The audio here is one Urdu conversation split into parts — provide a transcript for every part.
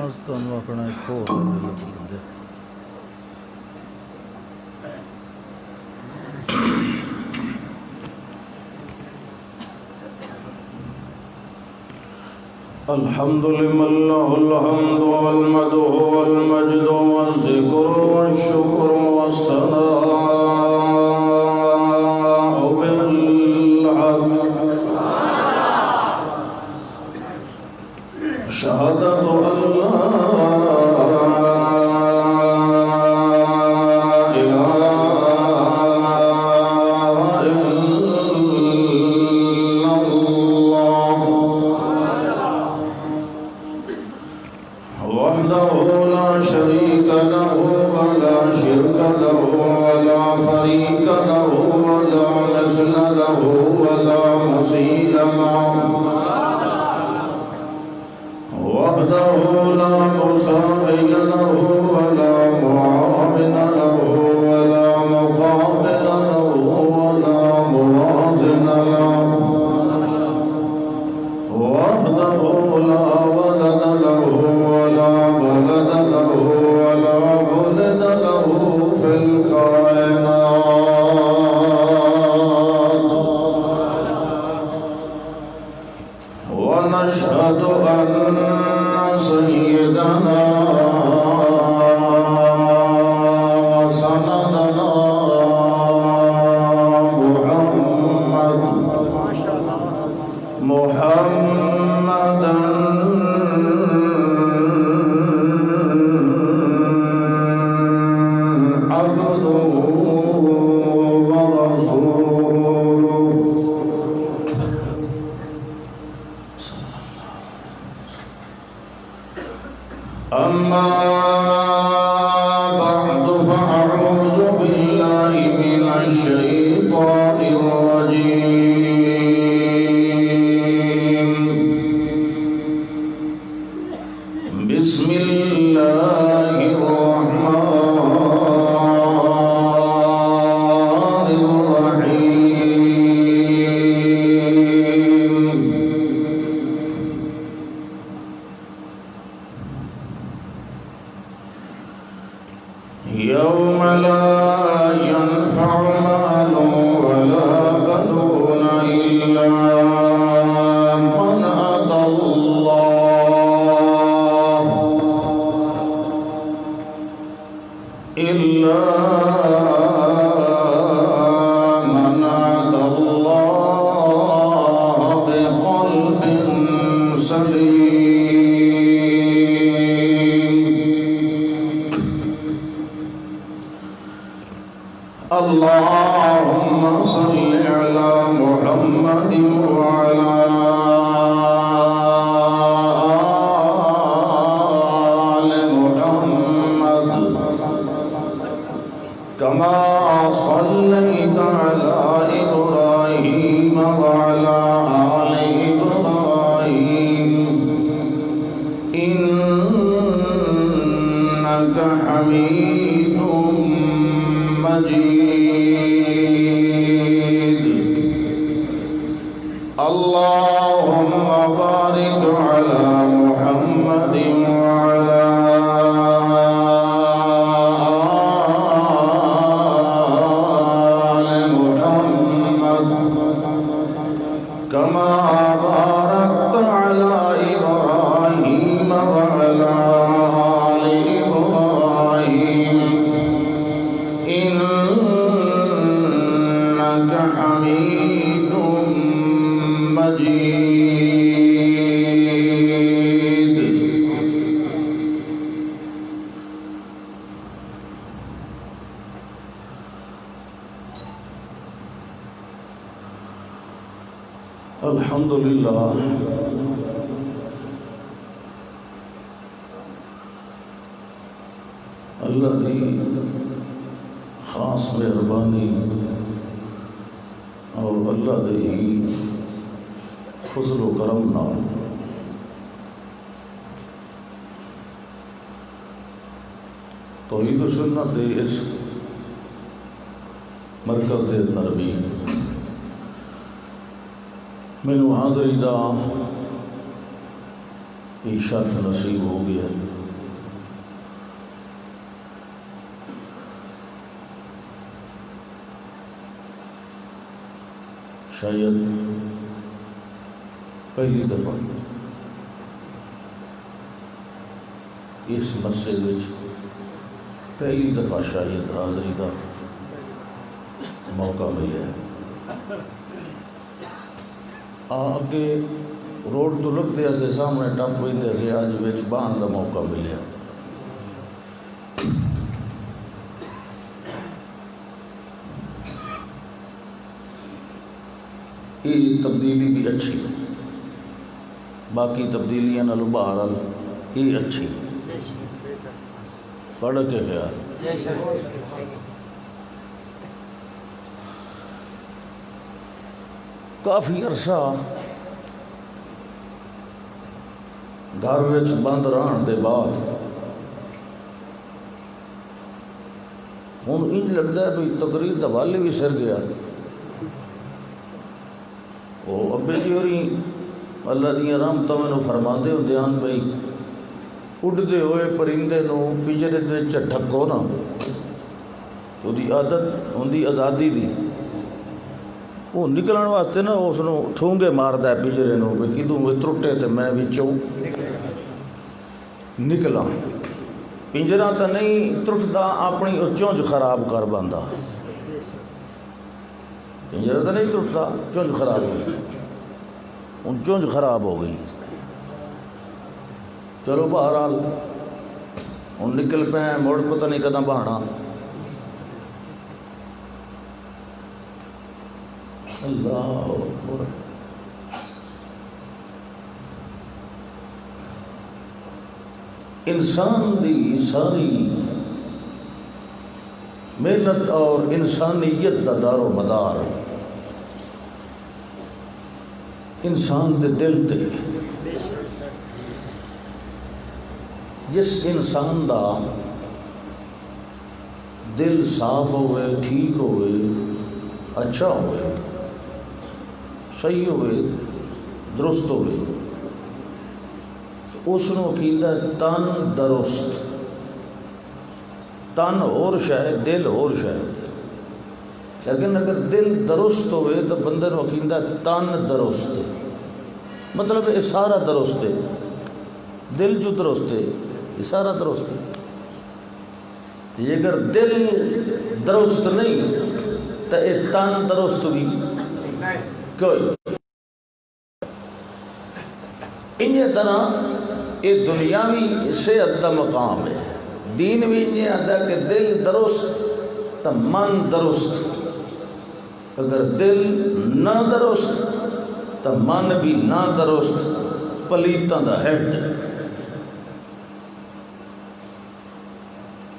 نماز تمہیں اپنا ایک ہو دے الحمد لمن له الحمد والمدح والمجد والذكر والشكر والثناء بالحق شهادة أن لا اللہ دی خاص مہربانی اور اللہ دے ہی فضل و کرم نال توحید و سنت دے اس مرکز دے اندر بھی مینوں حاضری دا شرف نصیب ہو گیا. شاید پہلی دفعہ اس مسجد وچ پہلی دفعہ شاید حاضری دا موقع ملیا ہے. اگے روڈ تو لگتے سے سامنے ٹپ پہ سے اج وچ بہن دا موقع ملیا. یہ تبدیلی بھی اچھی ہے، باقی تبدیلیاں نالوں بہرحال یہ اچھی ہے. پڑھ کے خیال کافی عرصہ گھر وچ بند رہن دے بعد ہوں انج لگتا ہے بھئی تقریر دا والے بھی سر گیا. وہ ابے جی ہوری اللہ دیاں رحمتاں مینوں فرماندے ہوندے ہن بھئی اڈتے ہوئے پرندے نو پنجرے دے وچ ڈھکو نا تو دی عادت ہوندی آزادی دی، وہ نکلن واسطے نا اس نو ٹھونگے ماردا ہے پنجرے نو بھئی کدوں وہ ترٹے تے میں وچوں نکلاں. پنجرا تو نہیں ترٹدا، اپنی چونج خراب کر باندا. پنجرا تو نہیں ٹوٹتا، چونج خراب ہو گئی. ہوں چونج خراب ہو گئی. چلو بہرحال ہوں نکل پے مڑ پتہ نہیں کداں بہانا. اللہ اکبر. انسان دی ساری محنت اور انسانیت دا دار و مدار انسان دے دل تے. جس انسان دا دل صاف ہوئے، ٹھیک ہوئے، اچھا ہوئے، صحیح ہوئے، درست ہوئے، اس نو کہندا تن درست. تن اور شاید دل اور شاید، لیکن اگر دل درست ہوئے تو بندے نو کہندا تن درست. مطلب یہ سارا درست ہے. دل جو درست ہے یہ سارا درست ہے. تو اگر دل درست نہیں تو یہ تن درست بھی کوئی. انہی طرح یہ دنیاوی صحت کا مقام ہے. دین بھی انہیں آتا ہے کہ دل درست تو من درست. اگر دل نہ درست تو من بھی نہ درست، پلیتاں دا ہیڈ.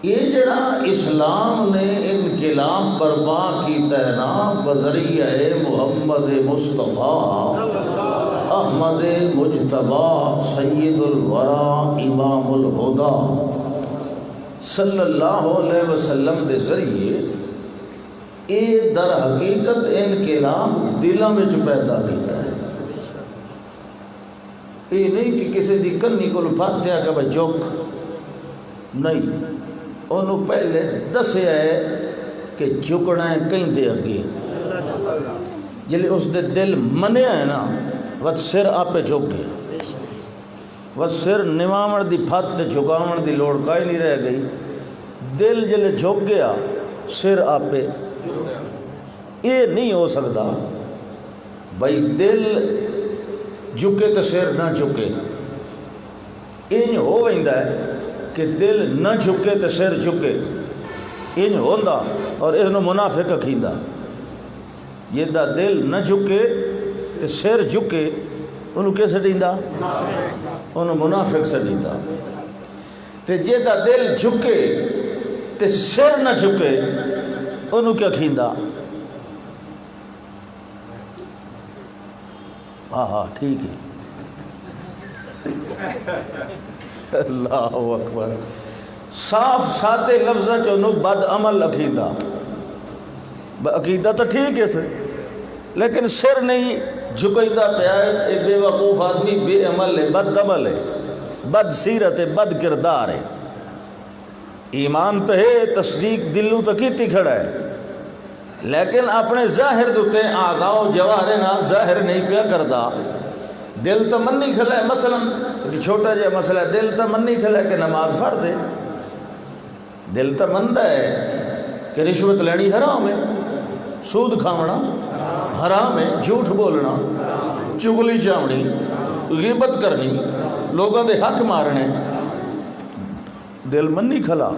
یہ جڑا اسلام نے انقلاب برپا کیتا ہے نا بذریعہ محمد مصطفیٰ احمد مجتبیٰ سید الورا امام الہدا صلی اللہ علیہ وسلم دے ذریعے، یہ در حقیقت انقلاب دلاں وچ پیدا کیتا ہے. یہ نہیں کہ کسی دی کنی کو فاتحہ کہ بھائی چوک نہیں. انہوں پہلے دسیا ہے کہ جھکنا ہے کہیں دے اگے. جلے اس دے دل منیا ہے نا وقت سر آپے جھک گیا. وقت سر نوامن دی پھت جھکاون دی لوڑ کائی نہیں رہ گئی. دل جلے جھک گیا سر آپے. یہ نہیں ہو سکتا بھائی دل جھکے تو سر نہ جھکے. یہ ہو ویندا ہے کہ دل نہ جھکے تو سر جھکے. یہ ہوندا اور اس نو منافق کھیندا. یہ دا دل نہ جھکے تو سر جھکے انہوں کیسے سٹیندا؟ انہوں منافق سٹیندا. تے جے دا دل جھکے تے سر نہ جھکے انہوں کیا کھیندا؟ ہاں ٹھیک ہے. اللہ اکبر. صاف سادے لفظ چونو بد عمل عقیدہ. عقیدہ تو ٹھیک ہے سر، لیکن سر نہیں جھکیدہ پیا ہے. بے وقوف آدمی بے عمل ہے، بد عمل ہے، بد سیرت ہے، بد کردار ہے. ایمان تو ہے، تصدیق دلوں تو کیتی کھڑا ہے، لیکن اپنے ظاہر دوتے آزاؤ جوارے نال ظاہر نہیں پیا کردا. دل تو منی کھلا ہے، مثلا ایک چھوٹا جہا مسئلہ ہے، دل تو منی کھلا ہے کہ نماز فرض ہے، دل تو مندا ہے کہ رشوت لینی حرام ہے، سود کھاونا حرام ہے، جھوٹ بولنا، چغلی چاونی، غیبت کرنی، لوگوں دے حق مارنے، دل منی کھلا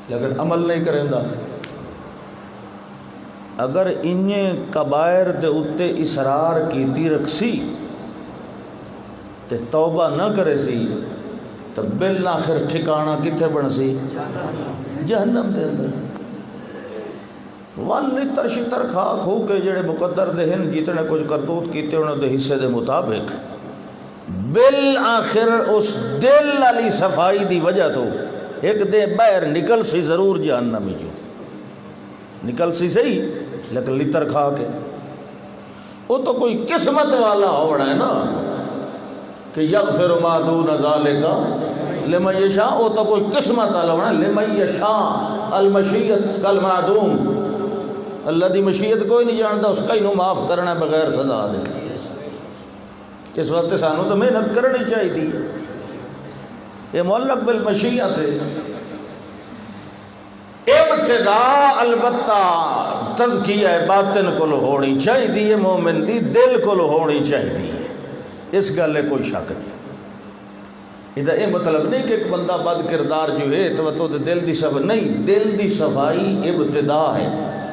لیکن عمل نہیں کریں دا. اگر انہیں کبائر دے اتے اصرار کیتی رکھسی تے توبہ نہ کرے سی تو بالآخر ٹھکانہ کتھے بن سی؟ جہنم دے اندر. والی ترشتر کھا کھو کے جڑے مقدر دے ہن جتنے کچھ کرتوت کیتے انہوں دے حصے دے مطابق بالآخر اس دل والی صفائی دی وجہ تو ایک دے باہر نکل سی ضرور جہنمی جو نکل سی صحیح لیکن لتر کھا کے. وہ تو کوئی قسمت والا ہونا ہے نا کہ یغفر ما دون ذالک لمن یشاء. وہ تو کوئی قسمت والا ہونا ہے لمن یشاء المشیت کالمعدوم. اللہ دی مشیت کوئی نہیں جانتا، اس کا انہوں معاف کرنا بغیر سزا دے. اس واسطے سانوں تو محنت کرنی چاہیے. یہ معلق بالمشیت ہے. ابتدا البتہ تزکیہ باطن کول ہونی چاہیے، مومن دی دل کول ہونی چاہیے، اس گلے کوئی شک نہیں. یہ مطلب نہیں کہ ایک بندہ بد کردار جو ہے تو دل دی صفائی نہیں، دل دی صفائی ابتدا ہے،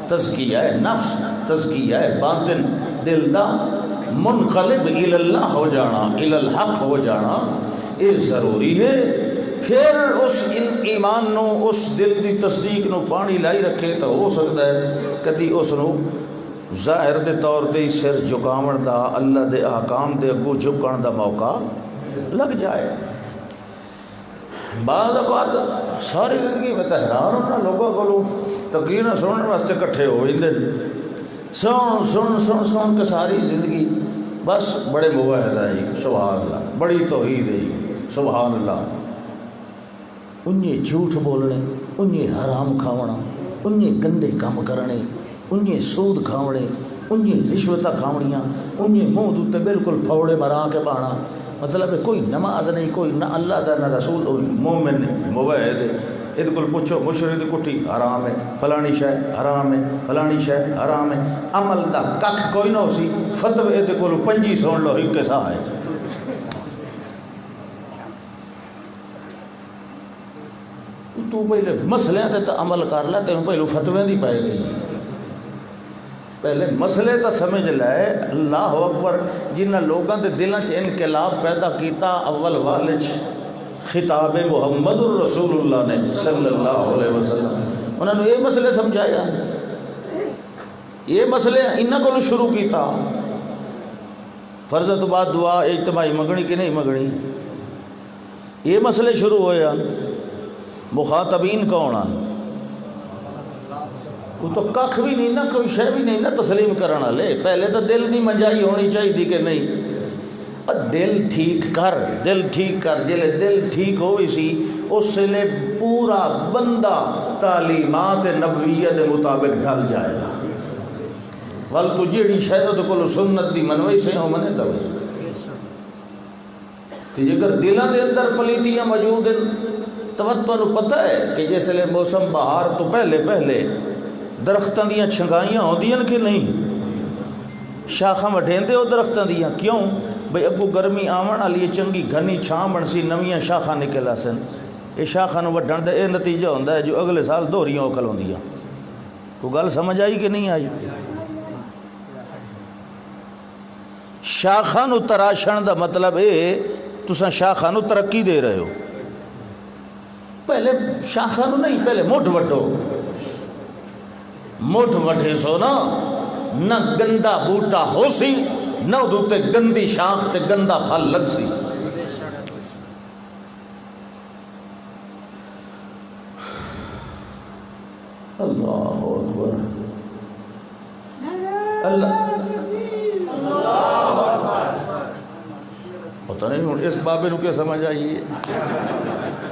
تزکیہ ہے نفس، تزکیہ ہے باطن، دل دا منقلب الی اللہ ہو جانا، الی الحق ہو جانا یہ ضروری ہے. پھر اس ایمان نو، اس دل دی تصدیق نو پانی لائی رکھے تو ہو سکتا ہے کدی اس نو ظاہر دے طور تے سر جھکاون دا، اللہ دے احکام دے اگوں جھکن دا موقع لگ جائے. بعض اوقات ساری زندگی میں تو حیران ہونا لوگوں کو تقریر سننے واسطے کٹھے ہو جاندے، سن سن سن سن کے ساری زندگی بس بڑے موحد ہے جی سبحان اللہ، بڑی توحید ہے جی سبحان اللہ. انہیں جھوٹ بولنے، انہیں حرام کھاونا، انہیں گندے کام کرنے، انہیں سود کھاونے، انہیں رشوتہ کھاونیاں، انہیں منہ دوتے بالکل پھوڑے مرا کے بانا. مطلب ہے کوئی نماز نہیں، کوئی نہ اللہ دا نہ رسول، مومن موحد ہے. یہ کول پوچھو مشرک دی کٹھی حرام ہے، فلانی شے حرام ہے، فلانی شے حرام ہے، عمل دا ککھ کوئی نہ سی، فتوی دے کول 5 سن لو ایک سا ہے. تو پہلے مسئلے تے تو عمل کر لے، تینوں پہلے فتوی دی پائے گئی. پہلے مسئلے تو سمجھ لے. اللہ اکبر. جنہ لوگوں دے دلاں چ انقلاب پیدا کیتا اول والے خطاب محمد الرسول اللہ نے صلی اللہ علیہ وسلم، انہوں نے یہ مسئلے سمجھایا، یہ مسئلے انہاں کو شروع کیتا. فرض تو بعد دعا اجتماعی منگنی کہ نہیں منگنی، یہ مسئلے شروع ہوئے. مخاطبین کون آن؟ وہ تو ککھ بھی نہیں نہ، کوئی شے بھی نہیں نہ تسلیم کرنا لے. پہلے تو دل دی منجائی ہونی چاہیے کہ نہیں. دل ٹھیک کر، دل ٹھیک کر. جلے دل ٹھیک ہوئی سی اس لئے پورا بندہ تعلیمات نبویہ دے مطابق ڈھل جائے گا. ول تو جیڑی شاید کو سنت دی منوئی سے ہو منے دوے تو اگر دلوں دے اندر پلیتیاں موجود ہیں تو تمہیں پتہ ہے کہ جس لئے موسم بہار تو پہلے درختاں دیاں چھنگائیاں ہوندیاں کہ نہیں، شاخاں وڈھیندے ہو درختاں دیاں. کیوں بھئی اگو گرمی آون والی چنگی گھنی چھاں بنسی، نویاں شاخاں نکل آسن. یہ شاخاں نو وڈھن دا یہ نتیجہ ہوندا ہے جو اگلے سال دوہریاں اوکل ہوندیاں. کوئی گل سمجھ آئی کہ نہیں آئی؟ شاخاں نو تراشن دا مطلب اے تساں شاخاں نو ترقی دے رہے ہو. پہلے شاخاں نو نہیں، پہلے مٹھ وڈو. مٹھ وڈھے سو نا نہ گندا بوٹا ہو سی، نہ دوتے گندی شاخ تے گندا پھل لگ سی. اللہ اکبر. اللہ پتہ نہیں ہوں اس بابے نو کیا سمجھ آئی ہے،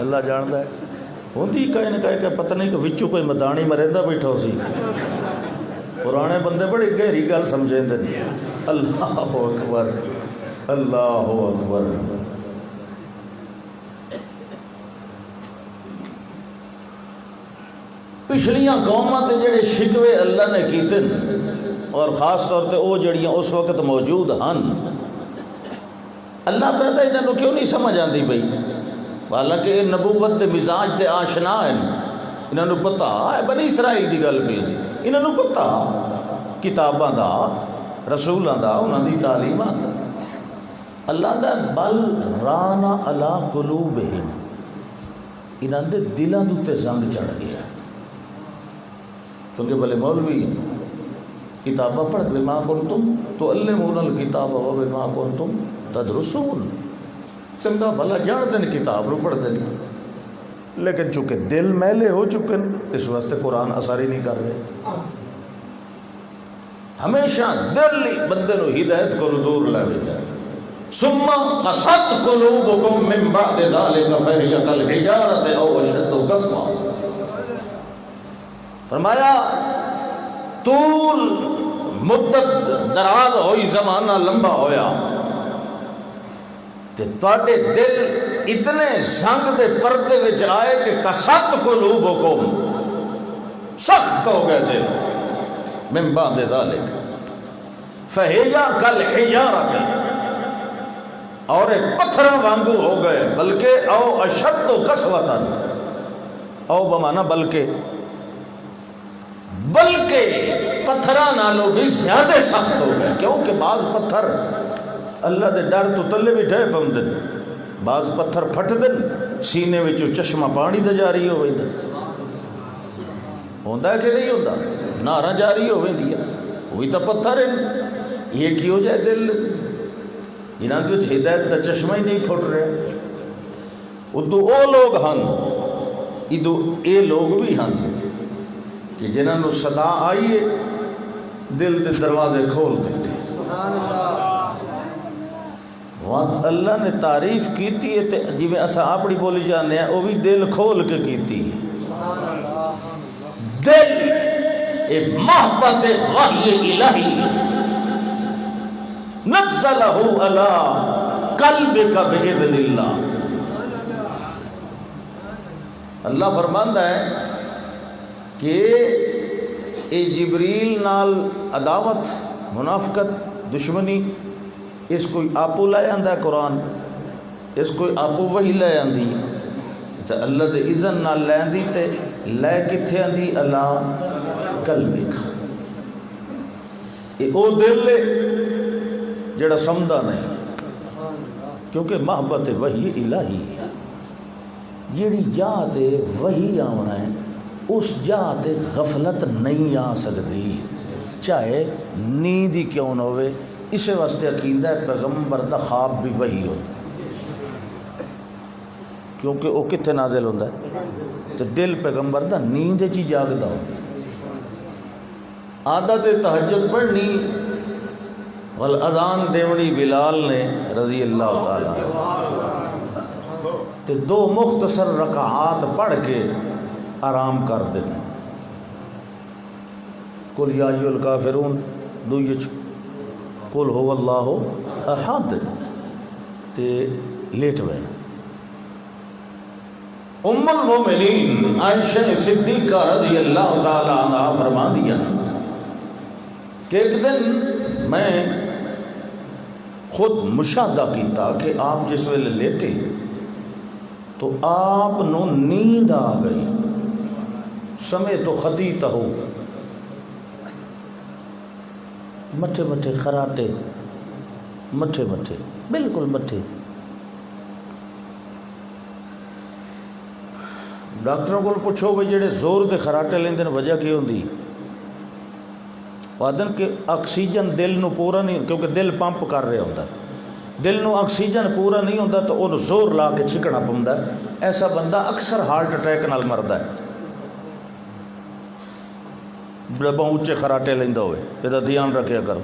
اللہ جاندا ہے. ہوندی کہ پتہ نہیں کہ وچوں کوئی مدانی مریندا بیٹھا سی پرانے بندے بڑی گہری گل سمجھیندے نے اللہ اکبر اللہ اکبر پچھلیاں قوماں تے جڑے شکوے اللہ نے کیتے اور خاص طور تے او جڑیاں اس وقت موجود ہن اللہ پہتا انہوں کیوں نہیں سمجھ آندی بھئی حالانکہ یہ نبوت دے مزاج دے آشنا ہیں انہوں پتہ ہے بنی اسرائیل دی گل پہ انہوں پتہ کتاباں دا رسولاں دا انہوں دی تعلیمات دا اللہ دا بل رانا علی قلوبہم انہوں دے دلاں دے زنگ چڑھ گیا چونکہ بھلے مولوی کتابہ پڑھ بما کنتم تعلمون الکتاب و بما کنتم تدرسون سنگا بھلا جان دن کتاب رو پڑھ دن لیکن چونکہ دل میلے ہو چکے اس واسطے قرآن اثر ہی نہیں کر رہے ہمیشہ دل بندے نو ہدایت کو دور لے ویدا ثم قست قلوبکم من بعد ذلك فهي كالحجارة او اشد قسوا فرمایا طول مدت دراز ہوئی زمانہ لمبا ہویا تے تواڈے دل اتنے زنگ دے پردے وچ آئے کہ قست قلوبکم سخت ہو گئے دل من بعد ذلك فهي كالحجارة اور پتھراں وانگو ہو گئے بلکہ او اشد قسوۃ او بمانا بلکہ پتھراں نالوں بھی زیادہ سخت ہو گئے کیونکہ بعض پتھر اللہ دے ڈر تو تلے بھی ڈھے پمدن بعض پتھر پھٹ دن سینے وچوں چشمہ پانی دا جاری ہو ویندا ہوندا ہے کہ نہیں ہوندا نارا جاری ہو ویندی ہے وہی تا پتھر ہیں یہ کی ہو جائے دل جنہاں دے وچ ہدایت دا چشمہ ہی نہیں پھٹ رہا ادو او لوگ ہن ادو اے لوگ بھی ہن کہ جنہاں نو صدا آئیے دل دے دروازے کھول دیتے وقت اللہ نے تعریف کیتی ہے جی میں اسا اپنی بولی جانے ہیں وہ بھی دل کھول کے کیتی ہے دل ایک محبت وحی الہی نزلہ علی قلبک بإذن اللہ اللہ فرماندہ ہے کہ اے جبریل نال عداوت منافقت دشمنی اس کوئی آپو لے آندہ ہے قرآن اس کوئی آپو وہی لے آندی تے اللہ دے اذن نال لے آندی تے لے کتھے آندی اللہ قلبی کا اے او دل لے جڑا سمدہ نہیں کیونکہ محبت وحی الہی ہے جیڑی جات وحی آونا ہے اس جات غفلت نہیں آ سکتی چاہے نیند ہی کیوں نہ ہوئے اسے واسطے عقیدہ ہے پیغمبر دا خواب بھی وہی ہوتا ہے کیونکہ وہ کتنے نازل ہوتا ہے تو دل پیغمبر دا نیند چی جاگتا ہوتا ہے عادت تہجد پڑھنی والاذان دیونی بلال نے رضی اللہ تعالیٰ تے دو مختصر رکعات پڑھ کے آرام کر دینا قل یا ایھا الکافرون دویچ قل هو اللہ احد تے لیٹ بینا ام المومنین عائشہ صدیقہ رضی اللہ تعالیٰ عنہ فرما دیا کہ ایک دن میں خود مشاہدہ کیتا کہ آپ جس ویلے لیٹے تو آپ نو نیند آ گئی سمے تو خطیتہ ہو مٹھے مٹھے خراٹے مٹھے مٹھے بالکل مٹھے ڈاکٹروں کو پوچھو بھئی جڑے زور دے خراٹے لیندے وجہ کی ہوندی آدن کہ آکسیجن دل نو پورا نہیں کیونکہ دل پمپ کر رہا ہوتا ہے دل نو آکسیجن پورا نہیں ہوتا تو انہوں زور لا کے چھکنا پوندا ہے ایسا بندہ اکثر ہارٹ اٹیک نال مردا ہے بڑا اونچے خراٹے لیندہ ہوئے پیدا دھیان رکھیا کرو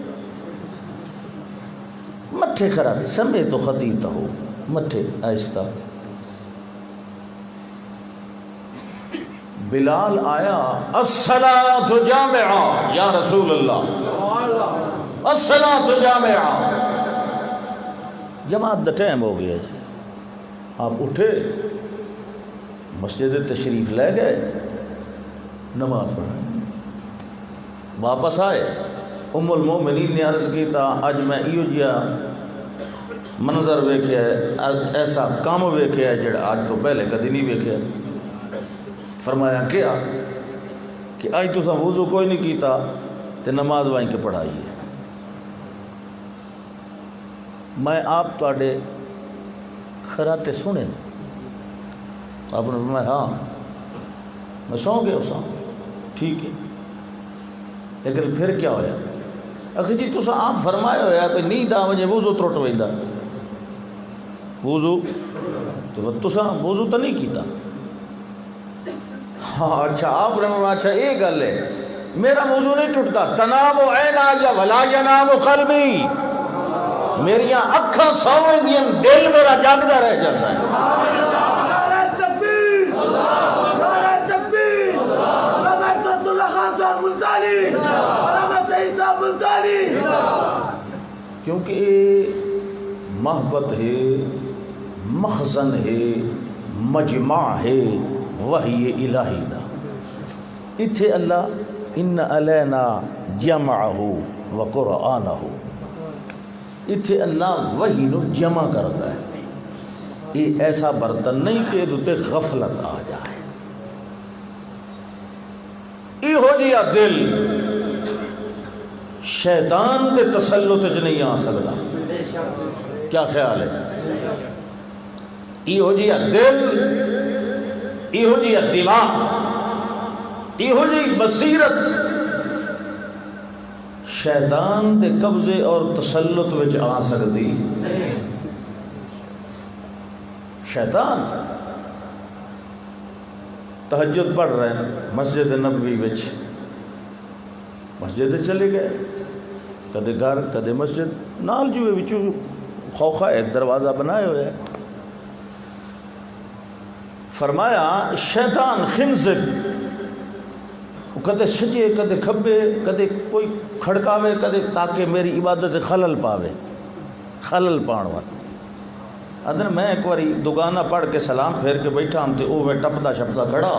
مٹھے خراٹے سمے تو خطیتہ ہو مٹھے آہستہ بلال آیا، الصلاۃ جامعہ یا رسول اللہ، الصلاۃ جامعہ، جماعت دا ٹائم ہو گیا جی۔ آپ اٹھے، مسجد تشریف لے گئے، نماز پڑھا، واپس آئے۔ ام المومنین نے عرض کیتا اج میں ایو جیا منظر ویکھیا ہے، ایسا کام ویکھیا ہے جڑا اج تو پہلے کدی نہیں ویکھیا۔ فرمایا کیا کہ اج تساں وضو کوئی نہیں کیتا تے نماز وائیں کے پڑھائی ہے۔ میں آپ تواڈے خراتے سنے، آپ نے فرمایا ہاں میں سو گیا سا، ٹھیک ہے، لیکن پھر کیا ہویا؟ اکھے جی تساں آپ فرمایا ہویا کہ نیند آ وجے وضو ترٹ ویندا، وضو تو تساں وضو تو نہیں کیتا۔ ہاں اچھا، آپ نے فرمایا اچھا یہ گل ہے، میرا وضو نہیں ٹوٹتا، تنام عینایا ولا ینام قلبی، میریاں اکھاں سو ویندیاں، دل میرا جاگدا رہ جاتا ہے۔ کیونکہ یہ محبت ہے، مخزن ہے، مجمع ہے وحی الہی دا۔ اتھے اللہ ان علینا جمعہ و قرآنہ، اتھے اللہ وحی نو جمع کرتا ہے۔ یہ ایسا برتن نہیں کہ دوتے غفلت آ جائے۔ ای ہو جیا دل شیطان دے تسلط وچ نہیں آ سکتا، کیا خیال ہے؟ ای ہو جیا دل، ای ہو جیا دماغ، ای ہو جی بصیرت شیطان دے قبضے اور تسلط وچ آ سکتی۔ شیطان تہجد پڑھ رہے ہیں مسجد نبوی وچ، مسجد چلے گئے، کدے گھر کدے مسجد، نال جو وچوں خوخا ہے دروازہ بنائے ہوئے ہے۔ فرمایا شیطان خنزب کدے سجے کدے کھبے، کدے کوئی کھڑکاوے کدے، تاکہ میری عبادت خلل پاوے، خلل پاؤن واسطے۔ ادھر میں ایک باری دگانا پڑھ کے سلام پھیر کے بیٹھا ہم تے اوے ٹپدا شپدا کھڑا،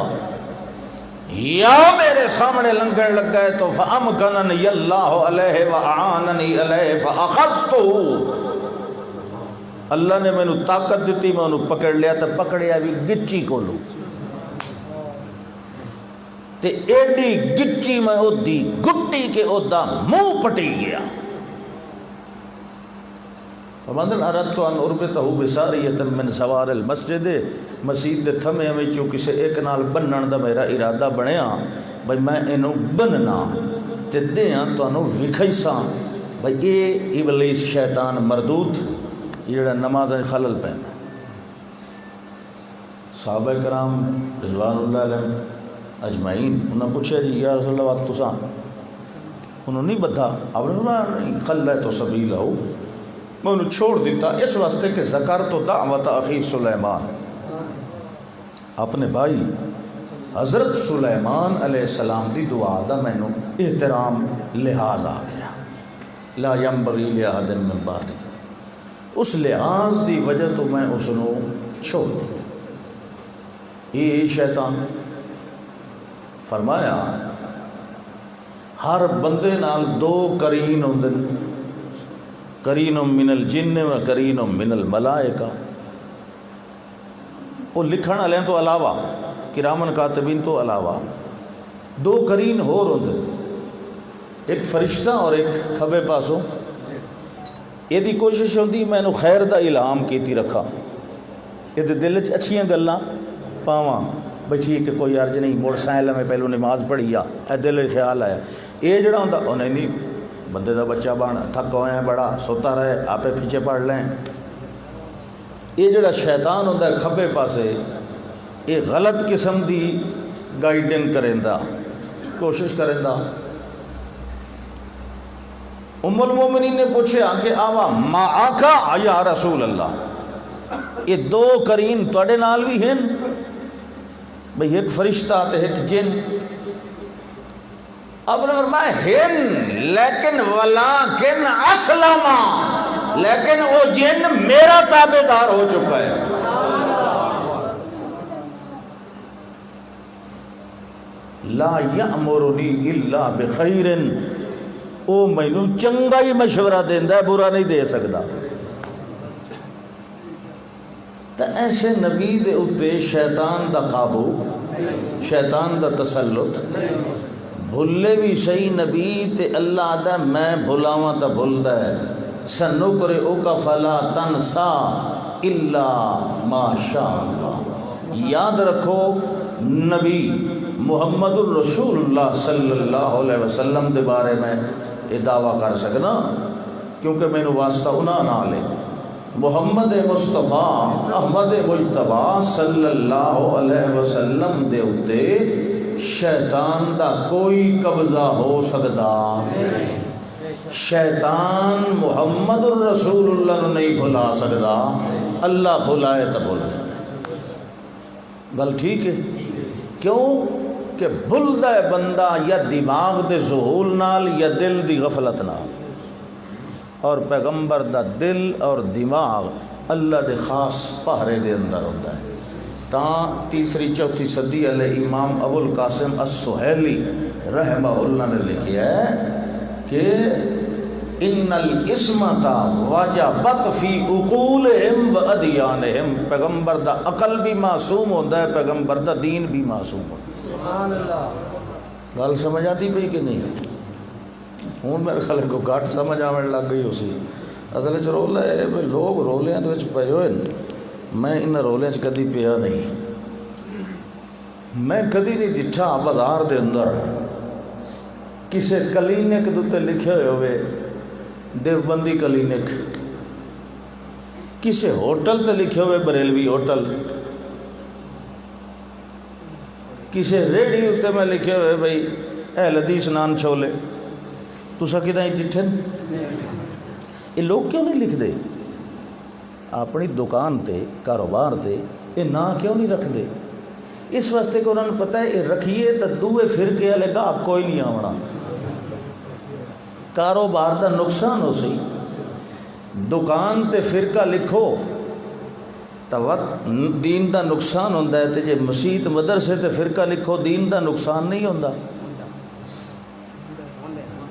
یا میرے سامنے لنگن لگ گئے تو فَأَمْكَنَنِيَ اللَّهُ عَلَيْهِ وَأَعَانَنِي عَلَيْهِ فَأَخَذْتُهُ، اللہ نے میں نو طاقت دیتی، میں انہوں پکڑ لیا، تو پکڑیا بھی گچی کو لوں تے ایڈی گچی میں او دی گٹی کے او دا منہ پٹی گیا۔ فمن اردت ان اربطہ بساریۃ من سوار المسجد، مسجد دے تھمے وچوں کسے ایک نال بنن دا میرا ارادہ بنیا بھئی میں اینوں بننا تے دیاں تانوں وکھائیساں بھئی اے ابلیس شیطان مردود جڑا نماز خلل پیندا۔ صحابہ کرام رضوان اللہ علیہم اجمعین انہوں نے پوچھا جی یا رسول اللہ تساں انہوں نہیں بدھا؟ آپ نے فرمایا نہیں، خلّیت سبیلہ، میں انہوں چھوڑ دیتا اس واسطے کہ ذکرت دعوت اخی سلیمان، اپنے بھائی حضرت سلیمان علیہ السلام دی دعا دا میں نے احترام لحاظ آ گیا، لا ینبغی لأحد من بعدی، اس لحاظ دی وجہ تو میں اس نو چھوڑ دیتا۔ یہ شیطان فرمایا ہر بندے نال دو قرین ہوندن، قرین من الجن و قرین من الملائکہ، وہ لکھن والے تو علاوہ کرامن کاتبین تو علاوہ دو قرین ہور ہوندے، ایک فرشتہ اور ایک کھبے پاسوں۔ یہ دی کوشش ہوندی میں نو خیر دا الہام کیتی رکھا، یہ دے دل چ اچھیاں گلاں پاواں بھئی ٹھیک ہے کوئی عرض نہیں، موڑ سائل میں پہلو نماز پڑھی آ، اے دل خیال آیا، یہ جڑا ہوندا او نہیں بندے دا بچہ بن تھک ہوئے ہیں بڑا سوتا رہے آپ پیچھے پڑھ لیں۔ یہ جڑا شیطان ہوتا ہے کھبے پاسے، یہ غلط قسم دی گائیڈنگ کریندا، کوشش کریندا۔ ام المومنین نے پوچھے آنکھیں آوا ما آکا یا رسول اللہ، یہ دو قرین توڑے نال بھی ہیں؟ بھئی ایک فرشتہ تے ایک جن. اب نے فرمایا ہن لیکن ولیکن اسلم، لیکن وہ جن میرا تابعدار ہو چکا ہے. لا یأمرنی الا بخیر، او مینوں چنگا ہی مشورہ دیندا ہے، برا نہیں دے سکدا. تو ایسے نبی دے اتے شیطان دا قابو، شیطان دا تسلط، بھلے بھی صحیح نبی تے اللہ دا میں بھلاواں تا بھلدا ہے. سنقرئک فلا تنسا الا ما شاء اللہ. یاد رکھو نبی محمد الرسول اللہ صلی اللہ علیہ وسلم دے بارے میں یہ دعویٰ کر سکنا کیونکہ میں نے واسطہ انہاں نال ہے. محمد مصطفیٰ احمد مجتبیٰ صلی اللہ علیہ وسلم دے اتے شیطان دا کوئی قبضہ ہو سکدا. شیطان محمد الرسول اللہ نو نہیں بھلا سکدا، اللہ بھلائے تو بھول جاتا ہے. گل ٹھیک ہے؟ کیوں کہ بھلدا ہے بندہ یا دماغ دے ذہول نال یا دل دی غفلت نال، اور پیغمبر دا دل اور دماغ اللہ دے خاص پہرے دے اندر ہوتا ہے. تاں تیسری چوتھی صدی علیہ امام ابو القاسم السہیلی رحمہ اللہ نے لکھیا ہے کہ ان العصمۃ وجبت فی عقولہم و ادیانہم. پیغمبر دا عقل بھی معصوم ہوتا ہے، پیغمبر دا دین بھی معصوم ہوتا ہے. سبحان اللہ. گل سمجھ آتی پئی کہ نہیں؟ ہوں میرے خیال کو گھٹ سمجھ آنے لگ گئی اسی. اصل چ رولا ہے بھائی لوگ رولیاں دے وچ پئے ہوئے، میں ان رولیاں چ کدی پیا نہیں. میں کدی نہیں ڈٹھا بازار دے اندر کسے کلینک دے تے لکھے ہوئے دیوبندی کلینک، کسے ہوٹل تے لکھے ہوئے بریلوی ہوٹل، کسے ریڈی تے میں لکھے ہوئے بھائی اہل حدیث نان چھولے. تسا کدیں ڈٹھے؟ یہ لوگ کیوں نہیں لکھ دے اپنی دکان تے کاروبار تے یہ نا کیوں نہیں رکھ دے؟ اس واسطے کہ انہوں نے پتہ ہے یہ رکھیے تو دوے فرقے والے گاہک کوئی نہیں آونا، کاروبار دا نقصان ہو سی. دکان تے فرقہ لکھو تو دین دا نقصان ہوتا ہے، تے جے مسیت مدرسے تے فرقہ لکھو دین دا نقصان نہیں ہوتا.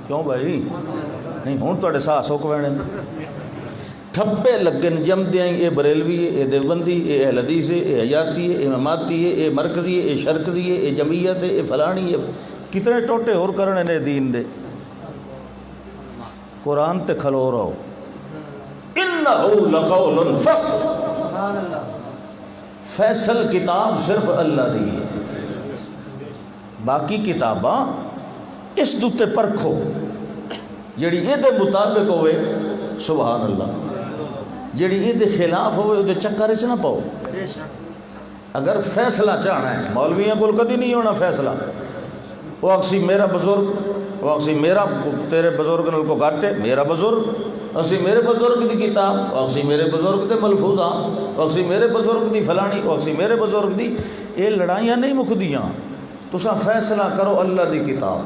کیوں بھائی؟ نہیں ہوں تو احساس ہو کونے ٹھپے لگن جمدے ہیں. یہ بریلوی ہے، یہ دیوبندی، یہ اہل حدیث ہے، یہ حیاتی ہے، یہ اماماتی ہے، یہ مرکزی ہے، یہ شرکزی ہے، یہ جمعیت ہے، یہ فلانی ہے. کتنے ٹوٹے اور کرنے نے دین دے. قرآن تے کھلو رہو. انہو لقول فصل، فیصل کتاب صرف اللہ دی ہے. باقی کتاباں اس دوتے پرکھو جڑی یہ دے مطابق ہوئے سبحان اللہ، جڑی یہ دے خلاف ہوئے وہ دے چکر چ نہ پاؤ. اگر فیصلہ چاہنا ہے مولویاں کو کدی نہیں ہونا فیصلہ. وہ اکسی میرا بزرگ، وہ اکسی میرا تیرے بزرگ نال کو گاٹے میرا بزرگ، اکسی میرے بزرگ دی کتاب، اکسی میرے بزرگ دے ملفوظات، اکسی میرے بزرگ دی فلانی، اکسی میرے بزرگ دی. یہ لڑائیاں نہیں مکدیاں. تسا فیصلہ کرو اللہ دی کتاب.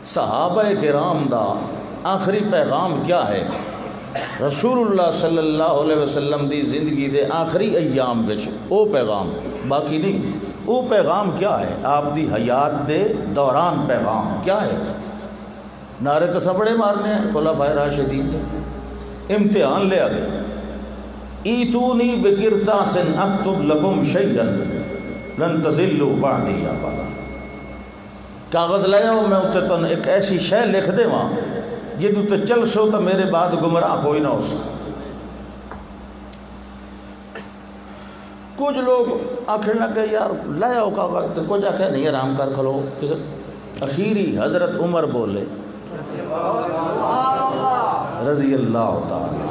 صحابہ کرام دا آخری پیغام کیا ہے؟ رسول اللہ صلی اللہ علیہ وسلم دی زندگی دے آخری ایام وچ او پیغام، باقی نہیں. وہ پیغام کیا ہے؟ آپ دی حیات دے دوران پیغام کیا ہے؟ نعرے تو سبڑے مارنے ہیں خلفائے راشدین نے. امتحان لے آگے ایتونی بقرطاس اکتب لکم شیئا لن تضلوا بعدی ابدا. کاغذ لے آؤ میں اتنے تن ایک ایسی شے لکھ دے وہاں جدو تے چل سو تو میرے بعد گمراہ کوئی نہ ہو سو. کچھ لوگ آخر لگے یار لے آؤ کاغذ، تو کچھ آخر نہیں آرام کر کھلو. اخیری حضرت عمر بولے رضی اللہ تعالی،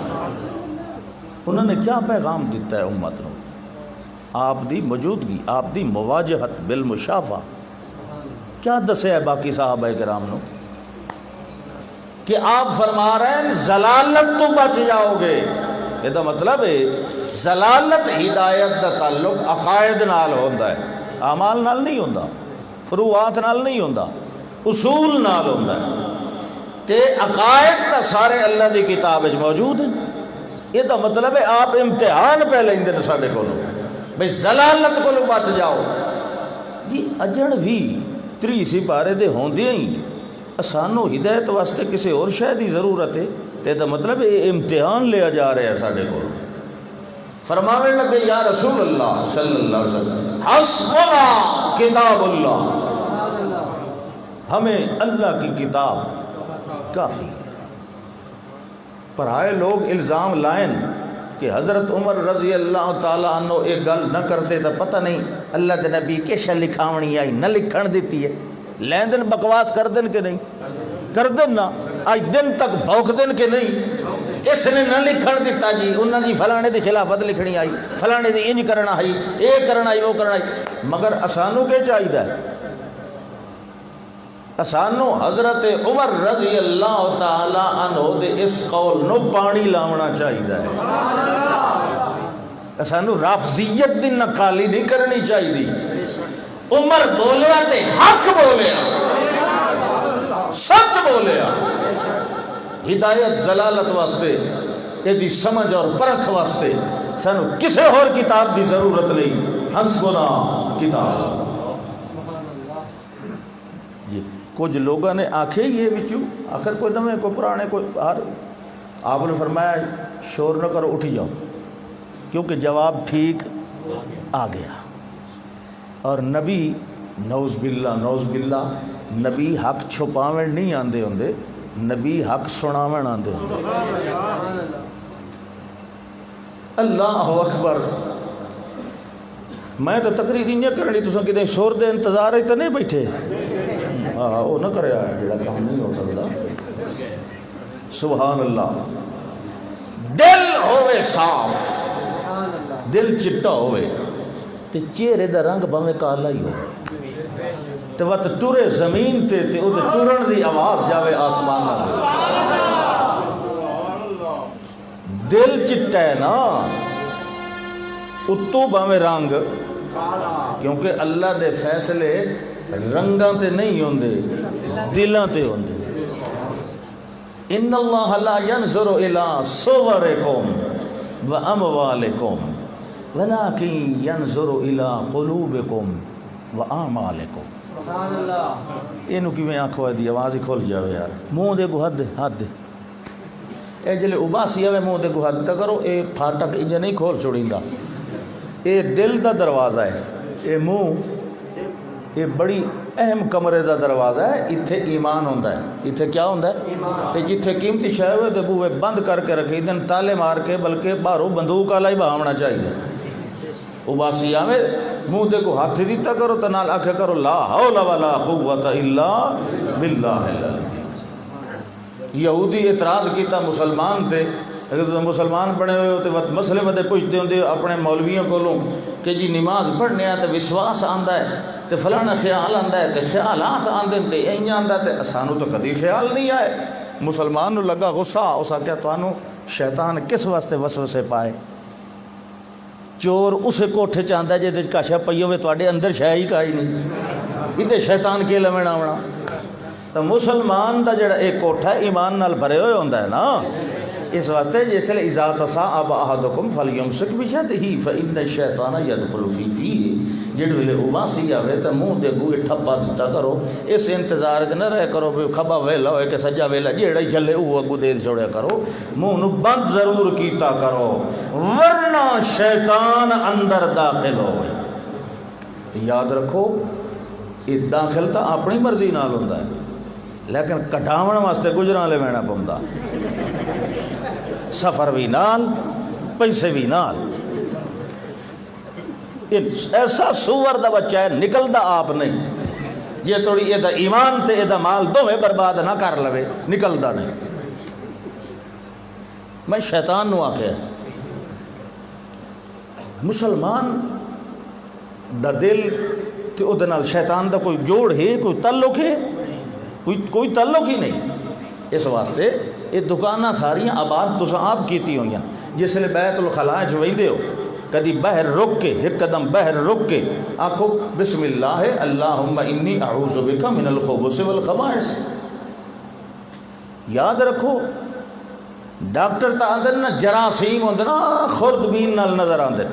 انہوں نے کیا پیغام دیتا ہے امت نو؟ آپ دی موجودگی، آپ دی مواجہت بالمشافہ کیا دسے ہے باقی صحابہ کرام نو؟ کہ آپ فرما رہے ہیں ضلالت تو بچ جاؤ گے، یہ مطلب ہے ضلالت ہدایت دا تعلق عقائد نال ہوندا ہے، اعمال نال نہیں ہوندا، فروعات نال نہیں ہوندا، اصول نال ہوندا ہے۔ تے عقائد تا سارے اللہ دی کتاب وچ موجود ہیں۔ یہ دا مطلب ہے آپ امتحان پہ لیندے نے ساڈے کولوں بھئی ضلالت کولوں بچ جاؤ جی۔ اجڑ بھی 30 سپارے دے ہوندے ہی سانو ہدایت واسطے کسی اور شے دی ضرورت ہے، تے دا مطلب یہ امتحان لیا جا رہا ہے ساڈے کولوں۔ فرمانے لگے یا رسول اللہ صلی اللہ علیہ وسلم حسبنا کتاب اللہ، ہمیں اللہ کی کتاب کافی ہے۔ پر آئے لوگ الزام لائن کہ حضرت عمر رضی اللہ تعالیٰ عنہ ایک گل نہ کرتے تو پتہ نہیں اللہ دے نبی کے شا لکھاونی آئی نہ لکھن دیتی ہے، لین دن بکواس کر دن کہ نہیں کر دن نا، آج دن تک بھوک دن کہ نہیں اس نے نہ لکھن دیتا جی، انہوں نے فلانے دی خلافت لکھنی آئی، فلانے دی انج کرنا آئی، یہ کرنا آئی، وہ کرنا آئی، مگر اسانو کے چاہیے ہے؟ اسانو حضرت عمر رضی اللہ تعالی عنہ دے اس قول نو پانی لاونا چاہیے ہے۔ اسانو رافضیت دی نقالی نہیں کرنی چاہیے۔ عمر بولیا تے حق بولیا، سچ بولیا، ہدایت ضلالت واسطے یہ دی سمجھ اور پرکھ واسطے سانو کسے اور کتاب دی ضرورت نہیں، حسبنا کتاب۔ جی کچھ لوگوں نے آکھے یہ بچو آخر کوئی نویں کوئی پرانے کوئی ہر، آپ نے فرمایا شور نہ کرو اٹھ جاؤ، کیونکہ جواب ٹھیک آ گیا۔ اور نبی نعوذ باللہ نبی حق چھپاویں نہیں آندے ہوندے، نبی حق سناویں آندے ہوندے۔ اللہ اکبر۔ میں تو تقریر نہیں کرنی، تساں کدے شور دے انتظار ہی تو نہیں بیٹھے، وہ نہ کرے جڑا کام نہیں ہو سکتا۔ سبحان اللہ۔ دل ہوئے صاف، دل چٹا ہوئے تے چہرے دا رنگ بھاویں کالا ہی ہوئے تے وقت ٹرے زمین تے تے او دے ٹرن دی آواز جاوے آسمان نال۔ دل چٹا ہے نا، اتو بھاویں رنگ، کیونکہ اللہ دے فیصلے رنگاں تے نہیں ہوندے، دلاں تے ہوندے۔ ان اللہ لا ينظر الى صورکم واموالکم ولکن ينظر الى قلوبکم واعمالکم۔ سبحان اللہ۔ اینو کیویں آکھو دی آواز ہی کھل جاوے یار، منہ دے کو حد اے جلے اباسی آوے منہ دے کو حد تا کرو، اے پھاٹک انج نہیں کھول چھوڑیندا، اے دل دا دروازہ ہے، اے منہ یہ بڑی اہم کمرے دا دروازہ ہے، اتھے ایمان ہوندہ ہے، اتھے کیا ہوندہ ہے؟ تے جتھے قیمتی شے ہوئے تے بوئے بند کر کے رکھی دن تالے مار کے، بلکہ باہروں بندوق آلا ہی بہاونا چاہیے۔ اباسی آوے منہ دے کو ہاتھ دیتا کرو تو نال آکھے کرو لا حول ولا قوت الا باللہ العلی۔ یہودی اعتراض کیتا مسلمان تھے، اگر تو مسلمان بنے ہوئے ہوتے وقت مسئلے ودے پوچھتے ہوندے اپنے مولویوں کولوں کہ جی نماز پڑھنے آتے وسواس آندا ہے تے فلانا خیال آندا ہے تے خیالات آندے تے این آندا تے سانو تو کدی خیال نہیں آئے۔ مسلمان نو لگا غصہ، اس آکھیا تانوں شیطان کس واسطے وسوسے پائے؟ چور اسے کوٹھے چاہتا ہے جے کاشا پئی ہوئے تواڈے اندر شے ہی کائی نہیں، ادھے شیطان کے لمن آونا۔ تو مسلمان دا جڑا ایک کوٹھا ایمان نال بھرے ہوئے ہوندا ہے نا، اس واسطے جیسے اذا تصاءب احدکم فلیمسک بشدہ فإن الشیطان یدخل فی فیہ۔ جڑ ویلے اباسی آوے تے منہ دے گوئے ٹھپا دتا کرو، اس انتظار چ نہ رہ کرو بھی کھبا ویلا ہوئے کہ سجا ویلا جیڑا ہی چلے وہ اگو دے چھوڑیا کرو، منہ نو بند ضرور کیتا کرو ورنہ شیطان اندر داخل ہوئے۔ یاد رکھو یہ داخل تا اپنی مرضی نال ہوندا ہے، لیکن کٹاون واسطے گجراں لے وینا پوندا، سفر بھی نال پیسے بھی نال۔ ایسا سور دا بچہ ہے نکلدا آپ نہیں، جے توڑی یہ دا ایمان تے یہ دا مال دوویں برباد نہ کر لوے نکلدا نہیں۔ میں شیطان نو آکھیا مسلمان دا دل تے او دے نال شیطان دا کوئی جوڑ ہے، کوئی تعلق ہے؟ کوئی تعلق ہی نہیں۔ اس واسطے یہ دکاناں ساریاں آباد تساں آپ کیتی ہوئی ہیں. جس لئے بیت الخلاء وچ ویندے ہو کدی باہر رک کے ایک قدم باہر رک کے آکھو بسم اللہ اللہم انی اعوذ بک من الخبث والخبائث. یاد رکھو ڈاکٹر تا آندن نا جراثیم ہوندے نا خوردبین نال نظر آندے,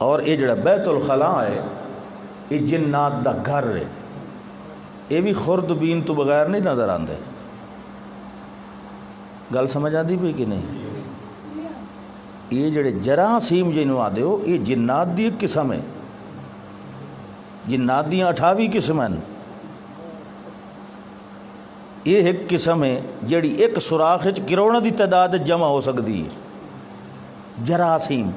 اور یہ جڑا بیت الخلاء ہے یہ جنات دا گھر ہے, یہ بھی خوردبین تو بغیر نہیں نظر آندے. گل سمجھ آتی پئی کہ نہیں؟ یہ جڑے جراثیم جنوں آدھے ہو یہ جنات دی ایک قسم ہے. جنات دیاں 28 قسم ہیں. یہ ایک قسم ہے جڑی ایک سوراخ وچ کروڑاں دی تعداد جمع ہو سکتی ہے. جراثیم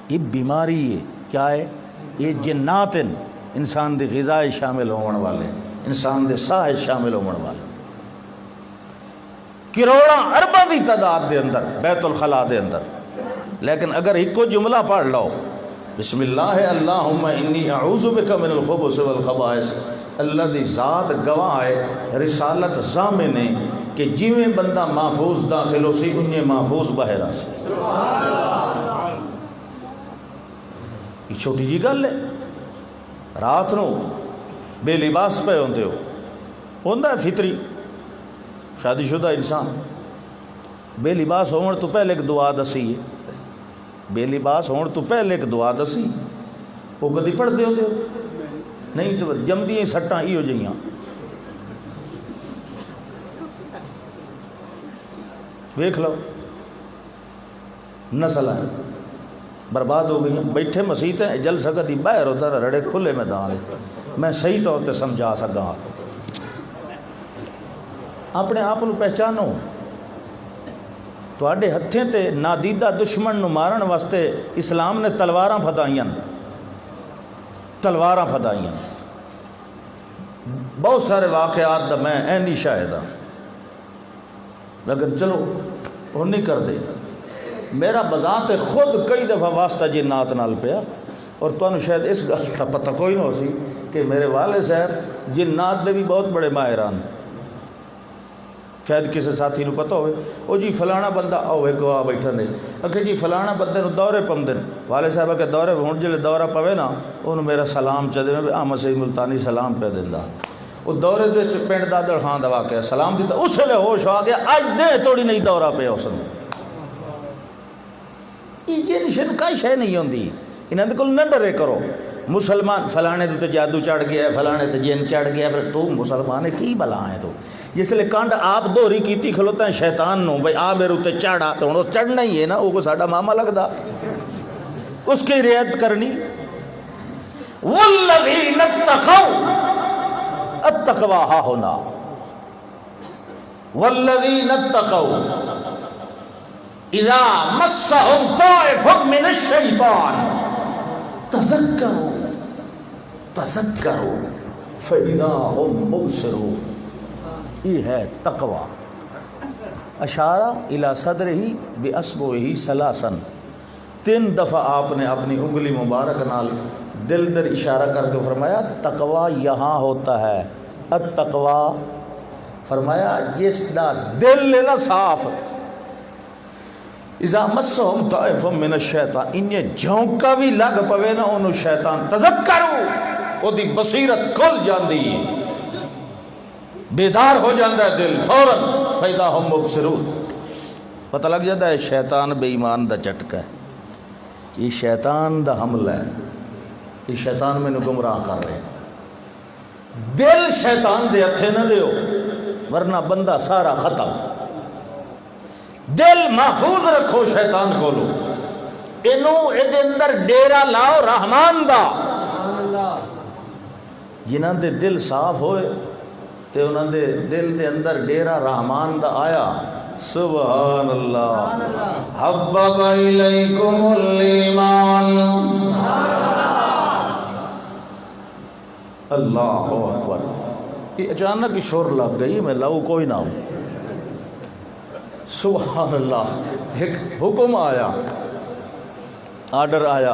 یہ بیماری ہے. کیا ہے؟ یہ جنات ہیں, انسان دی غذا شامل ہون والے, انسان دے ساہ شامل ہون والے. کروڑاں ارباں دی تعداد دے اندر بیت الخلاء دے اندر. لیکن اگر ایک کو جملہ پڑھ لو بسم اللہ اللہم انی اعوذ بک من الخبث والخبائث, اللہ دی ذات گواہ ہے, رسالت ضامن ہے کہ جویں بندہ محفوظ داخل ہو سی انہیں محفوظ باہر آ سی. یہ چھوٹی جی گل ہے. رات نو بے لباس پہ ہوندے ہوندا ہے فطری شادی شدہ انسان بے لباس ہون تو پہلے ایک دعا دسی ہے. بے لباس ہون تو پہلے ایک دعا دسی, وہ کدی پڑھتے ہوتے ہو نہیں تو جمدیاں سٹاں ہی ہو جائیاں. ویکھ لو نسل ہے برباد ہو گئی ہیں. بیٹھے مسیت ہیں جلسہ کدی باہر ادھر رڑے کھلے میدان ہے. میں صحیح طور تے سمجھا سکا اپنے آپ کو پہچانو. تواڈے ہتھیں تے نادیدہ دشمن نو مارن واسطے اسلام نے تلواراں پھدائیاں, تلواراں پھدائیاں. بہت سارے واقعات دا میں اینی شاہد ہاں, لیکن چلو وہ نہیں کر دے. میرا بذات خود کئی دفعہ واسطہ جنات نال پیا, اور تانوں شاید اس گل کا پتہ کوئی نہ ہو سی کہ میرے والد صاحب جنات دے بھی بہت بڑے ماہران. شاید کسی ساتھی نو پتہ ہوئے او جی فلانا بندہ ہوئے گواہ بیٹھا نہیں کہ جی فلانا بندے نو دورے پمدن. والد صاحب کے دورے ہون جلے دورہ پوے نا انہوں میرا سلام چدے میں احمد سید ملتانی سلام پہ دیندا. وہ دورے دے پنڈ دادڑ خان دا واقعہ سلام دیتا اس لئے ہوش آ گیا اج دے توڑی نہیں دورہ پہ اس نے. یہ جنشن کا شے نہیں ہوندی, انہاں دے کول نہ ڈرے کرو. مسلمان فلانے تے جادو چڑھ گیا ہے, فلانے تے جن چڑھ گیا, پھر تو مسلمان ہے کی بلا ہے تو جس لئے کانڈ آپ دوہری کیتی کھلوتا ہے شیطان نو بھئی آ میرے تے چڑھا تو انہوں چڑھنا ہی ہے نا, وہ کو ساڑھا ماما لگدا اس کی رعایت کرنی. والذین اتقوا التقوی ہا ہونا, والذین اتقوا اذا مسهم طائف من الشیطان تذکروا فاذا هم مبصرون. یہ ہے تقوی. اشارہ الی صدرہ باصبعہ ثلاثا, 3 دفعہ آپ نے اپنی انگلی مبارک نال دل در اشارہ کر کے فرمایا تقوی یہاں ہوتا ہے. التقوی فرمایا جس دا دل ہے نا صاف. اذا مسهم طائف من الشیطان, انہیں جھونکا بھی لگ پوے نا انہوں شیطان تذکرو وہ دی بصیرت کھل جاندی ہے, بیدار ہو جاندہ ہے دل فوراً. فَإِذَا هُمْ مُبْصِرُونَ, پتہ لگ جاتا ہے شیطان بے ایمان دا چٹکا ہے, یہ شیطان دا حملہ ہے, یہ شیطان میں نے گمراہ کر رہے ہیں. دل شیطان دے ہتھے نہ دیو ورنہ بندہ سارا ختم. دل محفوظ رکھو شیطان کو لو, انہوں ادھے اندر ڈیرا لاؤ رحمان دا. جنہاں دے دل صاف ہوئے تے انہاں دے دل دے اندر ڈیرا رحمان دا آیا. سبحان اللہ. حبب الیکم الایمان, اللہ اکبر. یہ اچانک شور لگ گئی, میں لاؤ کوئی نہ ہوں. سبحان اللہ. ایک حکم آیا, آرڈر آیا,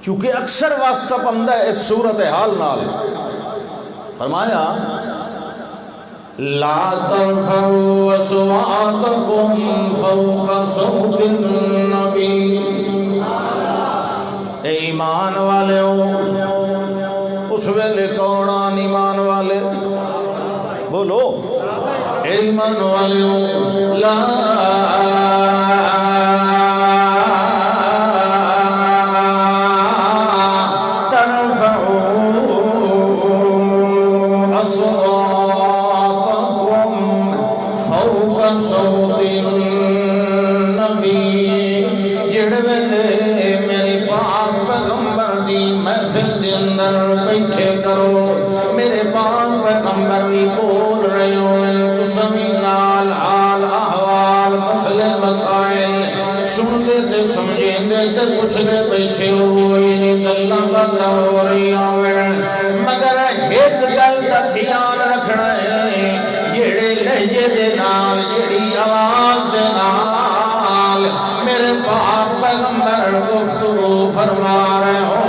چونکہ اکثر واسطہ پندہ ہے اس صورت حال نال. فرمایا لا ترفعوا أصواتكم فوق صوت النبي. اے ایمان والے ہو، اس ویلے کون آن ایمان والے؟ بولو اے ایمان والے ہو، لا پوچھتے بیٹھے ہوئے گلاں باتاں ہو رہی ہیں، مگر ایک گل دا دھیان رکھنا ہے، جڑے لہجے دے نال، جڑی آواز دے نال میرے پاک پیغمبر گفتگو فرما رہے ہو،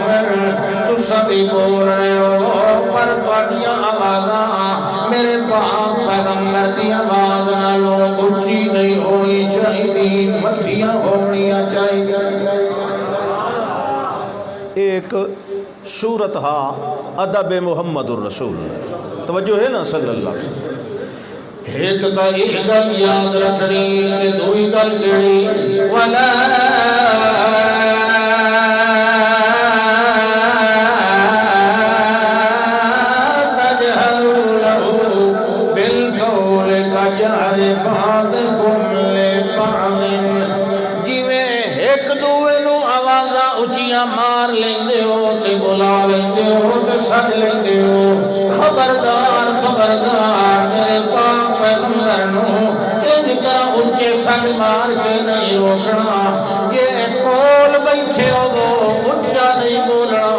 تساں بھی بول رہے ہو، پر تہاڈیاں آوازاں میرے پاک پیغمبر دی آواز نالوں اونچی نہیں ہونی چاہیے، مٹھیاں ہونیاں چاہیے. ایک صورت ہا ادب محمد الرسول، توجہ ہے نا صلی اللہ علیہ وسلم. ایک تا ایک گل یاد رکھنی تے دوئی گل کیڑی، ولا تجهروا له بالقول كجهر بعضكم لبعض. جویں ایک دوے نو آوازاں اچھیاں مار لیندے ہو تے بلا لیندے ہو تے سد لیندے ہو، خبردار خبردار میرے پاک پیغمبر نو انج کا اونچے سد مار کے نہیں روکنا. یہ کول بیٹھے ہو اونچا نہیں بولنا،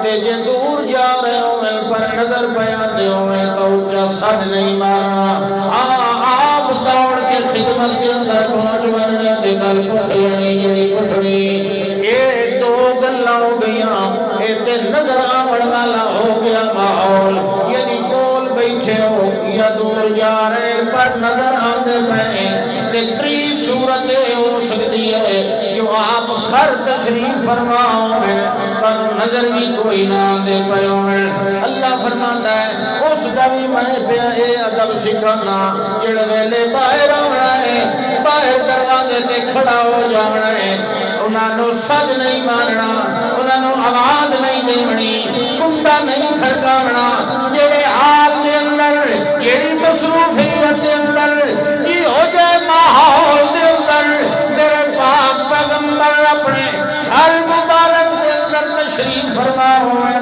تے جے دور جا رہے ہو پر نظر پیاندے ہو تو اونچا سد نہیں مارنا. آپ دوڑ کے خدمت کے اندر پہنچ بننے تے گل پوچھ لینی جڑی پوچھنی. ہو گیا تے نظر آمڑ والا ہو گیا ماحول، یعنی کول بیٹھے ہو یا دور جا رہے پر نظر آتے پہنے. تے تری صورت ہو سکتی ہے جو آپ گھر تشریف فرماؤ میں پر نظر بھی کوئی نہ دے پہو میں. اللہ فرماتا ہے اس کا بھی میں پہ اے ادب سکھانا، جڑ ویلے باہر آنا ہے، باہر دروازے تے کھڑا ہو جانا ہے، انہاں نو سد نہیں مارنا، انہاں نو آواز نہیں دیونی، کنڈا نہیں کھڑکاونا. جڑے حال دے اندر، جڑی مصروفیت دے اندر، جی ہو جائے ماحول دے اندر میرے پاک پیغمبر اپنے گھر مبارک دے اندر تشریف فرما ہوئے،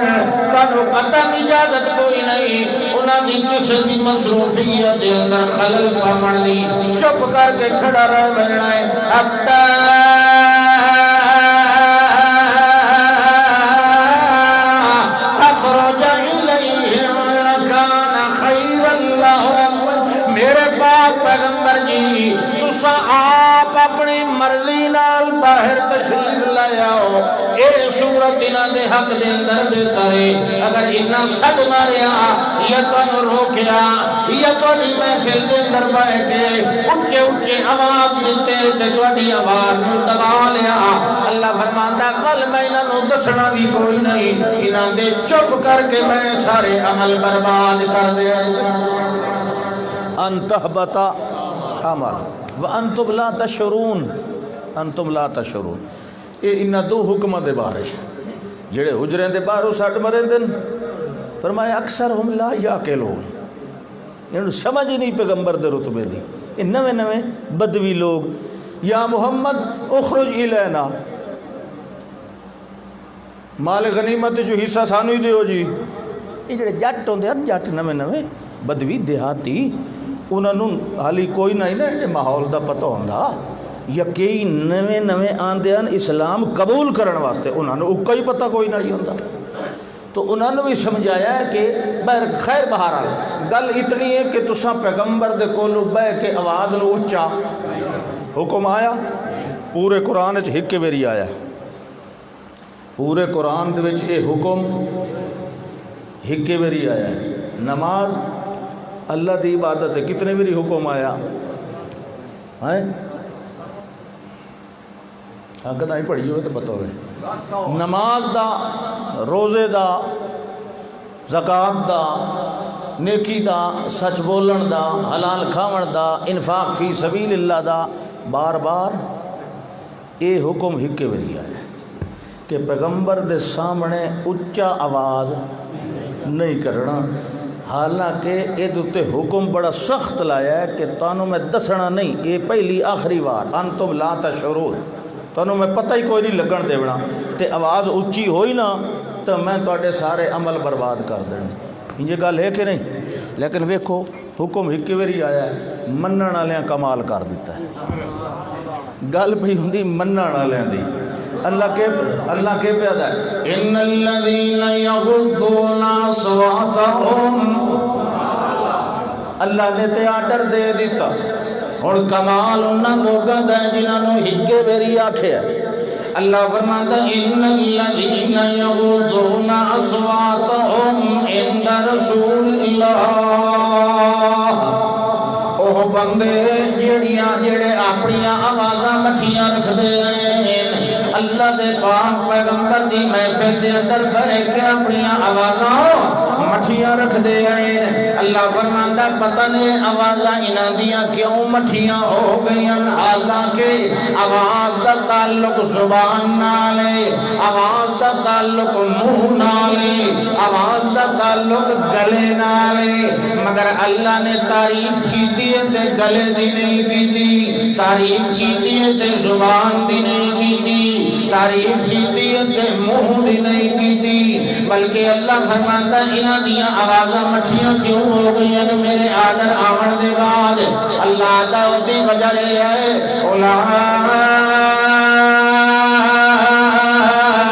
کانو قطع اجازت کوئی نہیں انہاں دی کسی بھی مصروفیت دے اندر خلل پاون دی، چپ کر کے کھڑا رہ بننا ہے. پیغمبر جی تسا آپ اپنی مرضی نال باہر تشریف لے آؤ، اے صورت انہاں دے حق دے اندر دیتا ہے. اگر انہاں سد ماریا یا تانوں روکیا یا تہاڈی محفل دے اندر بیٹھ کے اونچے اونچے آواز دیتے تے تہاڈی آواز نوں دبا لیا، اللہ فرماندا کل میں انہاں نوں دسنا بھی کوئی نہیں، انہاں دے چپ کر کے میں سارے عمل برباد کر دینا. ان تحبط عمل وانتم لا تشعرون، انتم لا تشعرون. یہ انہاں دو حکمہ دے بارے جڑے حجریں دے باہروں سٹ مرے دن فرمایا اکثر ہم لا یاقلون، انہوں سمجھ ہی نہیں پیغمبر دے رتبے دی. یہ نوے نوے بدوی لوگ یا محمد اخرج الینا، مال غنیمت جو حصہ سانو ہی دیو جی. یہ جڑے جٹ ہوندے ہیں جٹ نوے نوے بدوی دیہاتی، انہوں نے حالی کوئی نہیں نا یہ ماحول دا پتہ ہوندا، یا کئی نوے نوے آندے ہیں اسلام قبول کرن واسطے، انہوں نے اکا ہی پتہ کوئی نہیں ہوندا. تو انہوں نے بھی سمجھایا ہے کہ خیر بہرحال گل اتنی ہے کہ تساں پیغمبر دے کولو بہ کے آواز نو اچا حکم آیا. پورے قرآن وچ ہک ویری آیا، پورے قرآن دے وچ یہ حکم ہک ویری آیا ہے. نماز اللہ دی عبادت ہے کتنے میری حکم آیا ہے کدائی پڑھی ہوئے تو بتاؤ نماز دا روزے دا زکات دا نیکی دا سچ بولن دا حلال کھاون دا انفاق فی سبیل اللہ دا بار بار اے حکم ہکے وری ہے کہ پیغمبر دے سامنے اچا آواز نہیں کرنا حالانکہ یہ دوتے حکم بڑا سخت لایا ہے کہ تانوں میں دسنا نہیں یہ پہلی آخری بار انتم لا تشعرون تانوں میں پتہ ہی کوئی نہیں لگن دیونا تے آواز اچھی ہوئی نا تو میں تواڈے سارے عمل برباد کر دینے یہ گل ہے کہ نہیں لیکن ویکھو حکم ہکے واری آیا ہے منن والیاں کمال کر دیتا ہے گل پئی ہوندی منن والیاں دی اللہ کے پیدا ہے ان الذین یغضون اصواتهم اللہ نے تے آرڈر دے دیتا ہن کمال انہاں لوگاں دا جنہاں نوں ہکے واری آکھیا اللہ فرماتا ان الذین یغضون اصواتهم عند رسول اللہ اوہ بندے جڑے اپنی آوازاں مٹھیاں رکھ دے اللہ دے پاک پیغمبر دی محفل دے اندر بیٹھ کے اپنی آوازاں مٹھیاں رکھ دے ہیں اللہ فرماندا پتہ نہیں آوازاں انہاں دیاں کیوں مٹھیاں ہو گئیاں حالانکہ آواز دا تعلق زبان نال ہے آواز دا تعلق منہ نال ہے آواز دا تعلق گلے نال ہے مگر اللہ نے تعریف کیتی ہے تے گلے دی نہیں کیتی تعریف کیتی ہے تے زبان دی نہیں کیتی تعریف کیتی ہے تے منہ دی نہیں کیتی بلکہ اللہ فرماندا انہاں دیاں آوازاں مٹھیاں کیوں ہو گئی ہیں میرے آدر آمن دے بعد اللہ تعالی دی وجہ ہے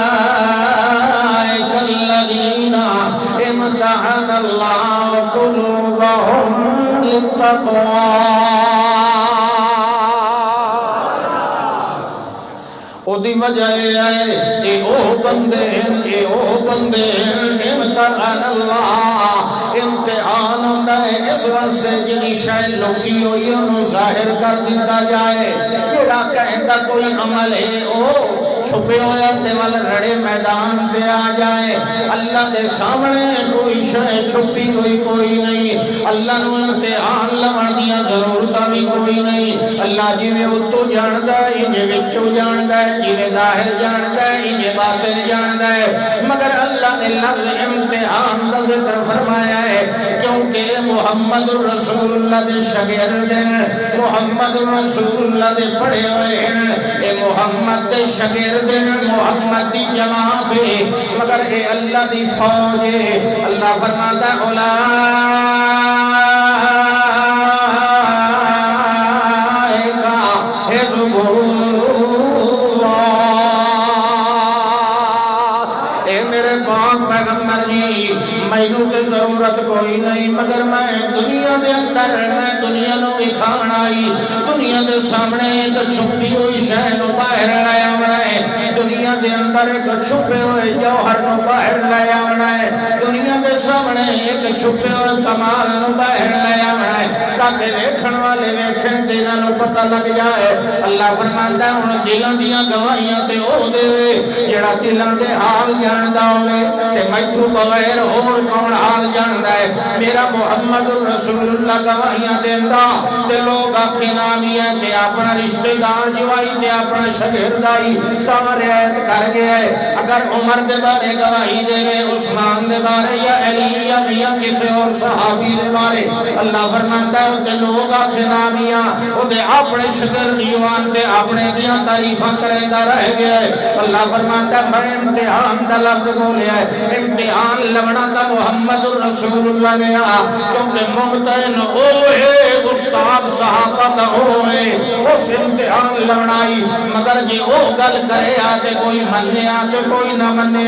اولئک الذین امتحن اللہ قلوبهم للتقوی او دی وجہ ہے اے او بندے امتحان اللہ امتحان ہوتا ہے اس واسطے جنی شے لوکی ہوئی انہوں ظاہر کر دیتا جائے جڑا کہتا کوئی عمل ہے او چھپے ہویا تے وال رڑے میدان پہ آ جائے اللہ دے سامنے کوئی شے چھپی کوئی نہیں اللہ نو امتحان لمن دیا ضرورتہ بھی کوئی نہیں اللہ جی میں اتو جاندہ ہے انہیں وچو جاندہ ہے جنہیں ظاہر جاندہ ہے انہیں باطن جاندہ ہے مگر اللہ نے لفظ امتحان دا ذکر فرمایا ہے کیونکہ محمد رسول اللہ دے شاگرد ہیں محمد رسول اللہ دے پڑھے ہوئے ہیں اے محمد دے شاگرد ہیں محمد دی جماعت ہے مگر اے اللہ دی فوج ہے اللہ فرماتا حزب اللہ اے میرے پاک پیغمبر جی مینوں تے ضرورت کوئی نہیں مگر میں دنیا دے اندر میں دنیا نو اکھاون آئی دنیا دے سامنے ایک چھپی ہوئی شے نو باہر لے آونا ہے دنیا دے اندر ایک چھپے ہوئے جوہر نو باہر لے آونا ہے دنیا دے سامنے ایک چھپے ہوئے کمال نو باہر لے آونا ہے تاکہ ویکھن والے ویکھن دیناں نو پتہ لگ جائے اللہ فرماندا ہے ہن دلاں دیاں گواہیاں تے او دے جڑا دلاں دے حال جاندا ہوے تے میتھوں بغیر اور کون حال جاندا ہے میرا محمد رسول اللہ گواہیاں دیندا تے لوگ آکھے نامی ہے تے اپنا رشتہ دار جوائی تے اپنا شاگرد آئی تاں رعایت کر گیا ہے اگر عمر دے بارے گواہی دے گئے عثمان دے بارے یا علی یا کسی اور صحابی دے بارے اللہ فرماتا ہے تے لوگ آکھے نامی او دے اپنے شاگرد جوان تے اپنے دیاں تعریفاں کریندا رہ گیا ہے اللہ فرماتا ہے میں امتحان دا لفظ بولیا ہے امتحان لونا دا محمد رسول اللہ نے کیونکہ ممتحن او ہے استاد صحابہ دا او ہے اس امتحان بنائی مگر جی وہ گل کرے آتے کوئی مننے آتے کوئی نہ مننے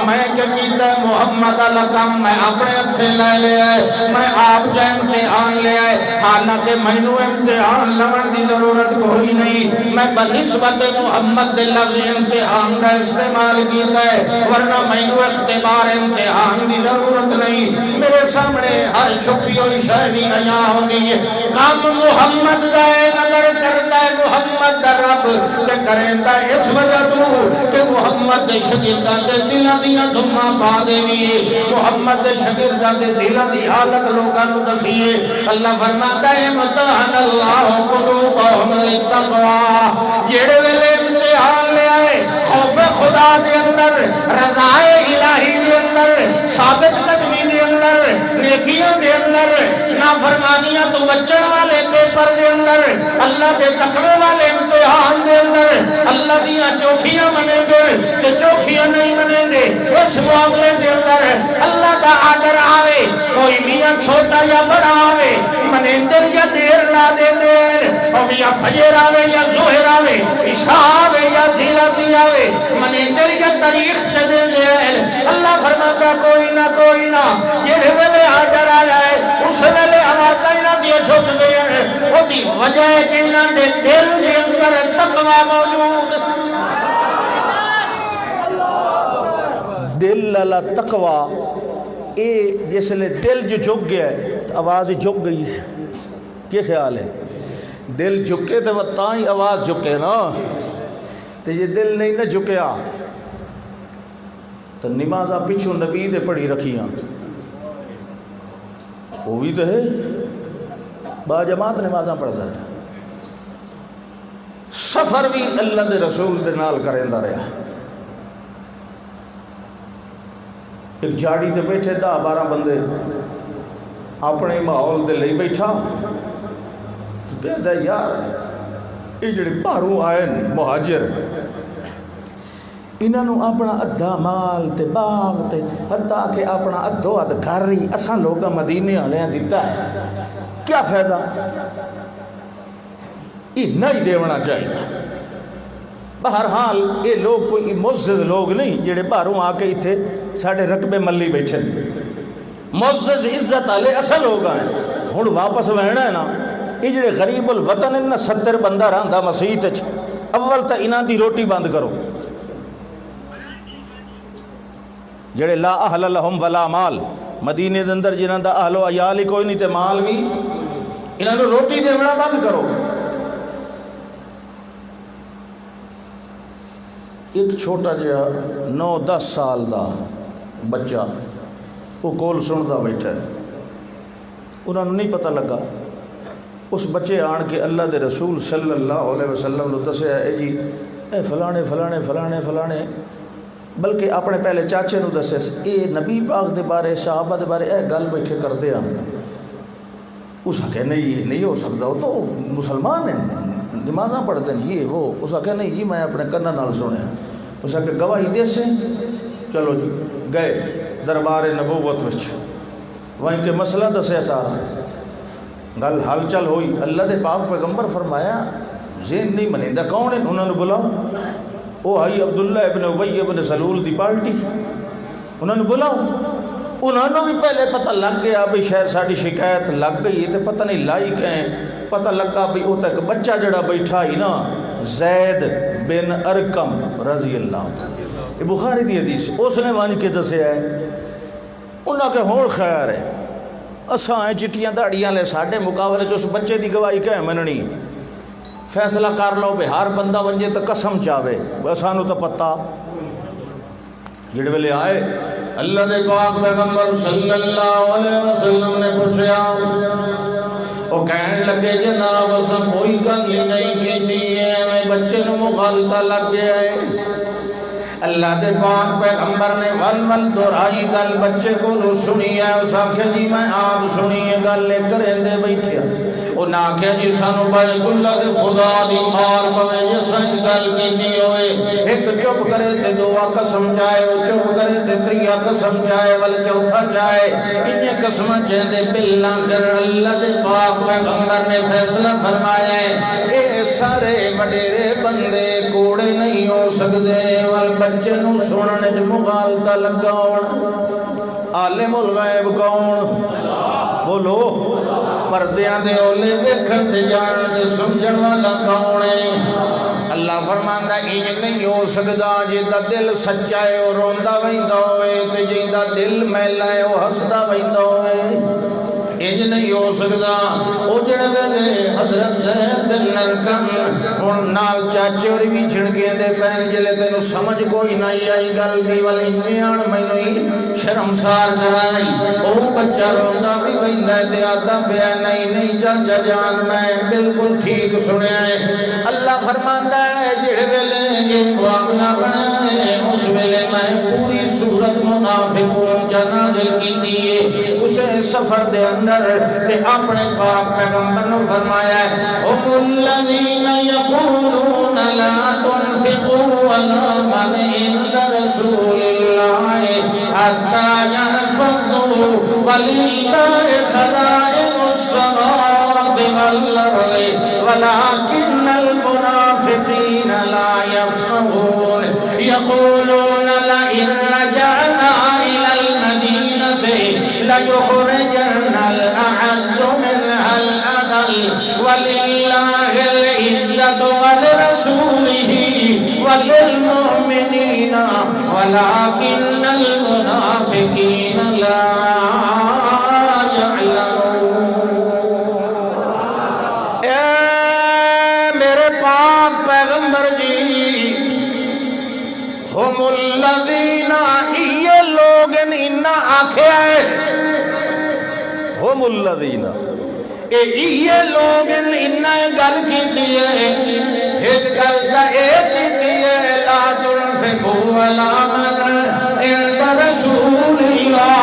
میں کہ کیتا ہے محمد لکم میں اپنے اتھے لے لے آئے میں آپ جا امتحان لے آئے حالانکہ میں نو امتحان لمن دی ضرورت کوئی نہیں میں بنسبت محمد دے لفظ امتحان دا استعمال کیتا ہے ورنہ میں نو اختبار امتحان دی ضرورت نہیں میرے سامنے ہر چھپی ہوئی شہدی نیا ہوگی کام محمد دائے نظر کرتا ہے محمد دا رب تے کرتا ہے اس وجہ تو کہ محمد دے شگردان دے دلہ دیا دھمہ پا دے بھی محمد دے شگردان دے دلہ دی حالت لوگاں نو دسیے اللہ فرماتا ہے متحن اللہ قلوبہم للتقوی جیڑے ویلے امتحان لے آئے خوف خدا دے اندر رضائے الہی دے اندر ثابت قدمی دے اندر نیکیوں دے اندر نافرمانیاں تو بچن والے پیپر دے اندر اللہ دے تقوی والے امتحان دے اندر اللہ دیاں چوکھیاں منے گے کہ چوکھیاں نہیں منے گے اس معاملے دے اندر اللہ دا آدر آوے کوئی میاں چھوٹا یا بڑا آوے منندر یا دیر لا دے دیر اور یا فجر آوے یا ظہر آوے عشاء آوے یا دھیلاتی آوے منندر یا تاریخ چدے دیر اللہ فرماتا کوئی نہ جڑے ویلے آڈر آیا ہے اس ویلے آوازہ ہی نہ دیا چھوٹ گئے ہیں وہ دی وجہ ہے کہ انہوں نے دل دے اندر تقوی موجود دل اللہ تقوی اے جس لئے دل جو جھک گیا ہے آواز جھک گئی ہے کیا خیال ہے دل جھکے تو وہ تائیں آواز جھکے نا تو یہ دل نہیں نہ جھکیا تو نمازہ پچھو نبی دے پڑھی رکھیاں وہ بھی تو ہے با جماعت نمازاں پڑھتا ہے سفر بھی اللہ دے رسول دے نال کریں دا رہا ایک جاڑی تے بیٹھے 10-12 بندے اپنے ماحول دے لئی بیٹھا تو کہتا ہے یار یہ جڑے باہروں آئے مہاجر انہوں اپنا ادھا مال تے باغ تے حتیٰ کہ اپنا ادھو ادھ گھر رہی اساں لوگا مدینے آلے ہیں دیتا ہے کیا فائدہ یہ نہیں دیونا چاہیے بہرحال یہ لوگ کوئی معزز لوگ نہیں جڑے باہروں آ کے تھے ساڑھے رقبے ملی بیٹھے معزز عزت آلے اساں لوگ آئے ہن واپس وہنا ہے نا یہ جڑے غریب الوطن ہیں نا 70 بندہ رہندا مسیح تے اول تا انہاں دی روٹی بند کرو جڑے لا اہل لہم ولا مال مدینے دے اندر جنہاں دا اہل و عیال ہی کوئی نہیں تے مال بھی انہاں نو روٹی دیونا بند کرو ایک چھوٹا جہا 9-10 سال دا بچہ وہ کول سن دا بیٹھا ہے انہوں نے نہیں پتہ لگا اس بچے آن کے اللہ دے رسول صلی اللہ علیہ وسلم نے دسیا اے جی اے فلانے فلانے فلانے فلانے بلکہ اپنے پہلے چاچے نو دسے اے نبی پاک دے بارے صحابہ دے بارے اے گل بیٹھے کر دے ہم اس کہے نہیں یہ نہیں ہو سکتا وہ تو مسلمان ہیں نمازاں پڑھتے ہیں یہ وہ اس کہے نہیں جی میں اپنے کنہ نال سنے اس کہ گواہی دے سے چلو جی گئے دربار نبوت وچ وہیں کے مسئلہ دسے سارا گل حل چل ہوئی اللہ دے پاک پیغمبر فرمایا ذہن نہیں منیندہ کون ہے انہوں نے بلاؤ وہ آئی عبداللہ ابن ابی ابن سلول دی پارٹی انہوں نے بلاؤ انہوں نے بھی پہلے پتہ لگ گیا بھی شاید ساڑی شکایت لگ گئی تو پتہ نہیں لائی کہیں پتہ لگا بھی وہ تک بچہ جڑا بیٹھا ہی نا زید بن ارکم رضی اللہ تعالی بخاری دی حدیث اس نے وانج کے دسے ہے انہوں کے ہون خیر ہے اساں ہیں چٹیاں داڑیاں لے ساڑھے مقابلے سے اس بچے دی گواہی کہیں مننی فیصلہ کر لو بے ہر بندہ ونجے تو قسم چاہے اسانو تو پتہ جڑے ویلے آئے اللہ دے پاک پیغمبر صلی اللہ علیہ وسلم نے پوچھا وہ کہنے لگے جناب اساں کوئی گل ہی نہیں کیتی ہے میں بچے نو مغالطہ لگ گیا ہے اللہ دے پاک پیغمبر نے ول دہرائی گل بچے کو سنی ہے اس آخیا جی میں آپ سنی ہے گل لے کر اندے بیٹھے وہ انہاں آکھیا جی سانو بیت اللہ دے خدا دی مار پوے جے سائیں گل کیتی ہوئے ایک چپ کرے تے دعا قسم چاہے چپ کرے تے تریا قسم چاہے ول چوتھا چاہے انہیں قسم چاہے بلا کر اللہ دے پاک پیغمبر نے فیصلہ فرمایا ہے اے سارے وڈیرے بندے کوڑے نہیں ہو سکتے ول بچے نو سننے چ مغالطہ لگاون عالم الغیب کون بولو پردیاں دے اولے ویکھن تے جان تے سمجھن والا کون ہے اللہ فرماندا انج نہیں ہو سکدا جیدا دل سچا ہے او روندا ویندا ہوئے تے جیدا دل میلا ہے او ہسدا ویندا ہوئے انج نہیں ہو سکدا او جڑے ویلے حضرت زید بن ارقم ہن نال چاچے اور بھی چھڑکے دے پین جلے تینوں سمجھ کوئی نہیں آئی گل دی ول انجے آن مینوں ہی شرمسار کرا نہیں او بچہ روندا بھی ویندا ہے تے آدا پیا نہیں چاچا جان میں بالکل ٹھیک سنیا ہے اللہ فرماندا ہے جڑے ویلے یہ معاملہ بنا ہے اس ویلے میں پوری سورت منافقون کا نازل کیتی ہے اسے سفر دے اندر تے اپنے پاک پیغمبر نے فرمایا ہے هم الذين يقولون لا تنفقوا على من عند رسول الله حتى ينفضوا ولله خزائن السماوات والأرض ولكن المنافقين لا يفقهون يقولون لئن رجعنا إلى المدينة ليخرجن الأعز منها الأذل ولله العزة ولرسوله وللمؤمنين ولكن المنافقين لا يعلمون اے میرے پاک پیغمبر جی ہم الذین یہ لوگ انہا آکھے آئے ہم الذین یہ لوگ انہا گل کیتی ہے ایک گل کا ایک کیتی ہے لا تنفقوا علی من عند رسول اللہ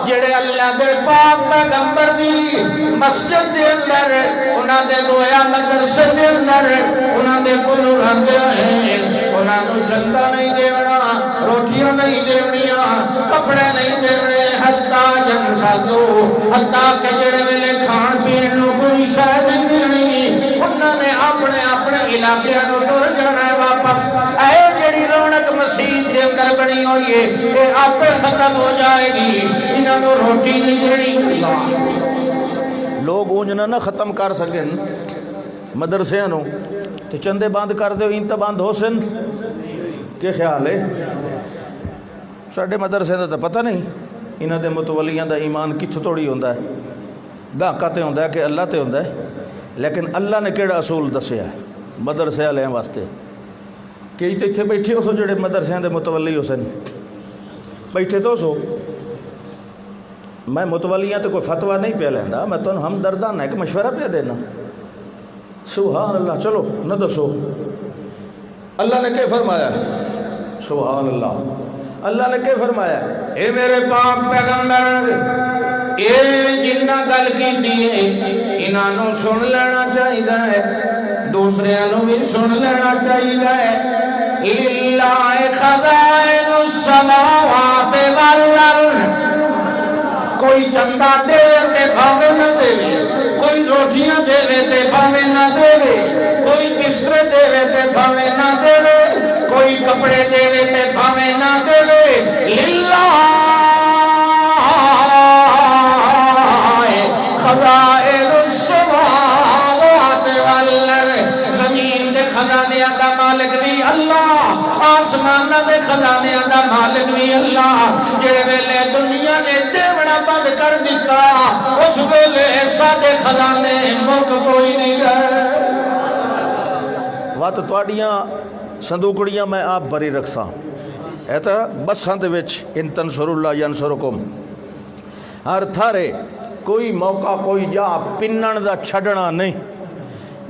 جڑے اللہ دے پاک پیغمبر دی مسجد دے اندر انہاں دے گویا مدرسے دے اندر انہاں دے کولوں رہندے ہیں انہاں نوں چندہ نہیں دیونا روٹیاں نہیں دیونیاں کپڑے نہیں دیونے حتیٰ جنفدو حتیٰ کہ جڑے ویلے کھان پین نو کوئی شے نہیں دینی انہاں نے اپنے علاقے نو ٹر جانا ہے واپس اے جڑی رونق مسجد دے اندر بنی ہوئی ہے اے آپ ختم ہو جائے گی انہاں نو روٹی نہیں دینی اللہ لوگ اونجنا نہ ختم کر سکیں مدرسیاں نو تو چندے بند کر دے انت بند ہو سن کہ خیال ہے ساڑھے مدرسے دا پتہ نہیں انہاں دے متولیاں دا ایمان کتھ توڑی ہوندہ ہے گاہکہ تے ہوندہ ہے کہ اللہ تے ہوندہ ہے لیکن اللہ نے کیڑا اصول دسیا ہے مدرسے والے واسطے کہ اتنے بیٹھے ہو سو جڑے مدرسے دے متولی ہو سن بیٹھے تو سو میں متولیاں تے کوئی فتوہ نہیں پہ لیندہ میں تو ہمدردان ہے کہ مشورہ پہ دینا سبحان اللہ چلو نہ دسو اللہ نے کیا فرمایا سبحان اللہ اللہ نے کیا فرمایا اے میرے پاک پیغمبر اے جنہ گل کی دیئے انہاں نو سن لینا چاہیے ہے دوسرے نو بھی سن لینا چاہیے ہے للہ خزائن السماوات والارض کوئی چندہ دے تے بھاوے نہ دے کوئی روٹیاں دے تے بھاوے نہ دے کوئی بستر دے تے بھاوے نہ دے کوئی کپڑے دے تے بھاوے نہ دے للہ خزائن السماوات والارض زمین دے خزانے دا مالک بھی اللہ آسمان دے خزانے دا مالک بھی اللہ جڑے ویلے دنیا نے دیونا بند کر دیتا اس ویلے ساڈے خزانے مک کوئی نہیں گئے وات تواڈیاں صندوقڑیاں میں آپ بری رکھساں ایتا بساں دے وچ ان تنصر اللہ ینصرکم ہر تھارے کوئی موقع کوئی جا پنن دا چھڑنا نہیں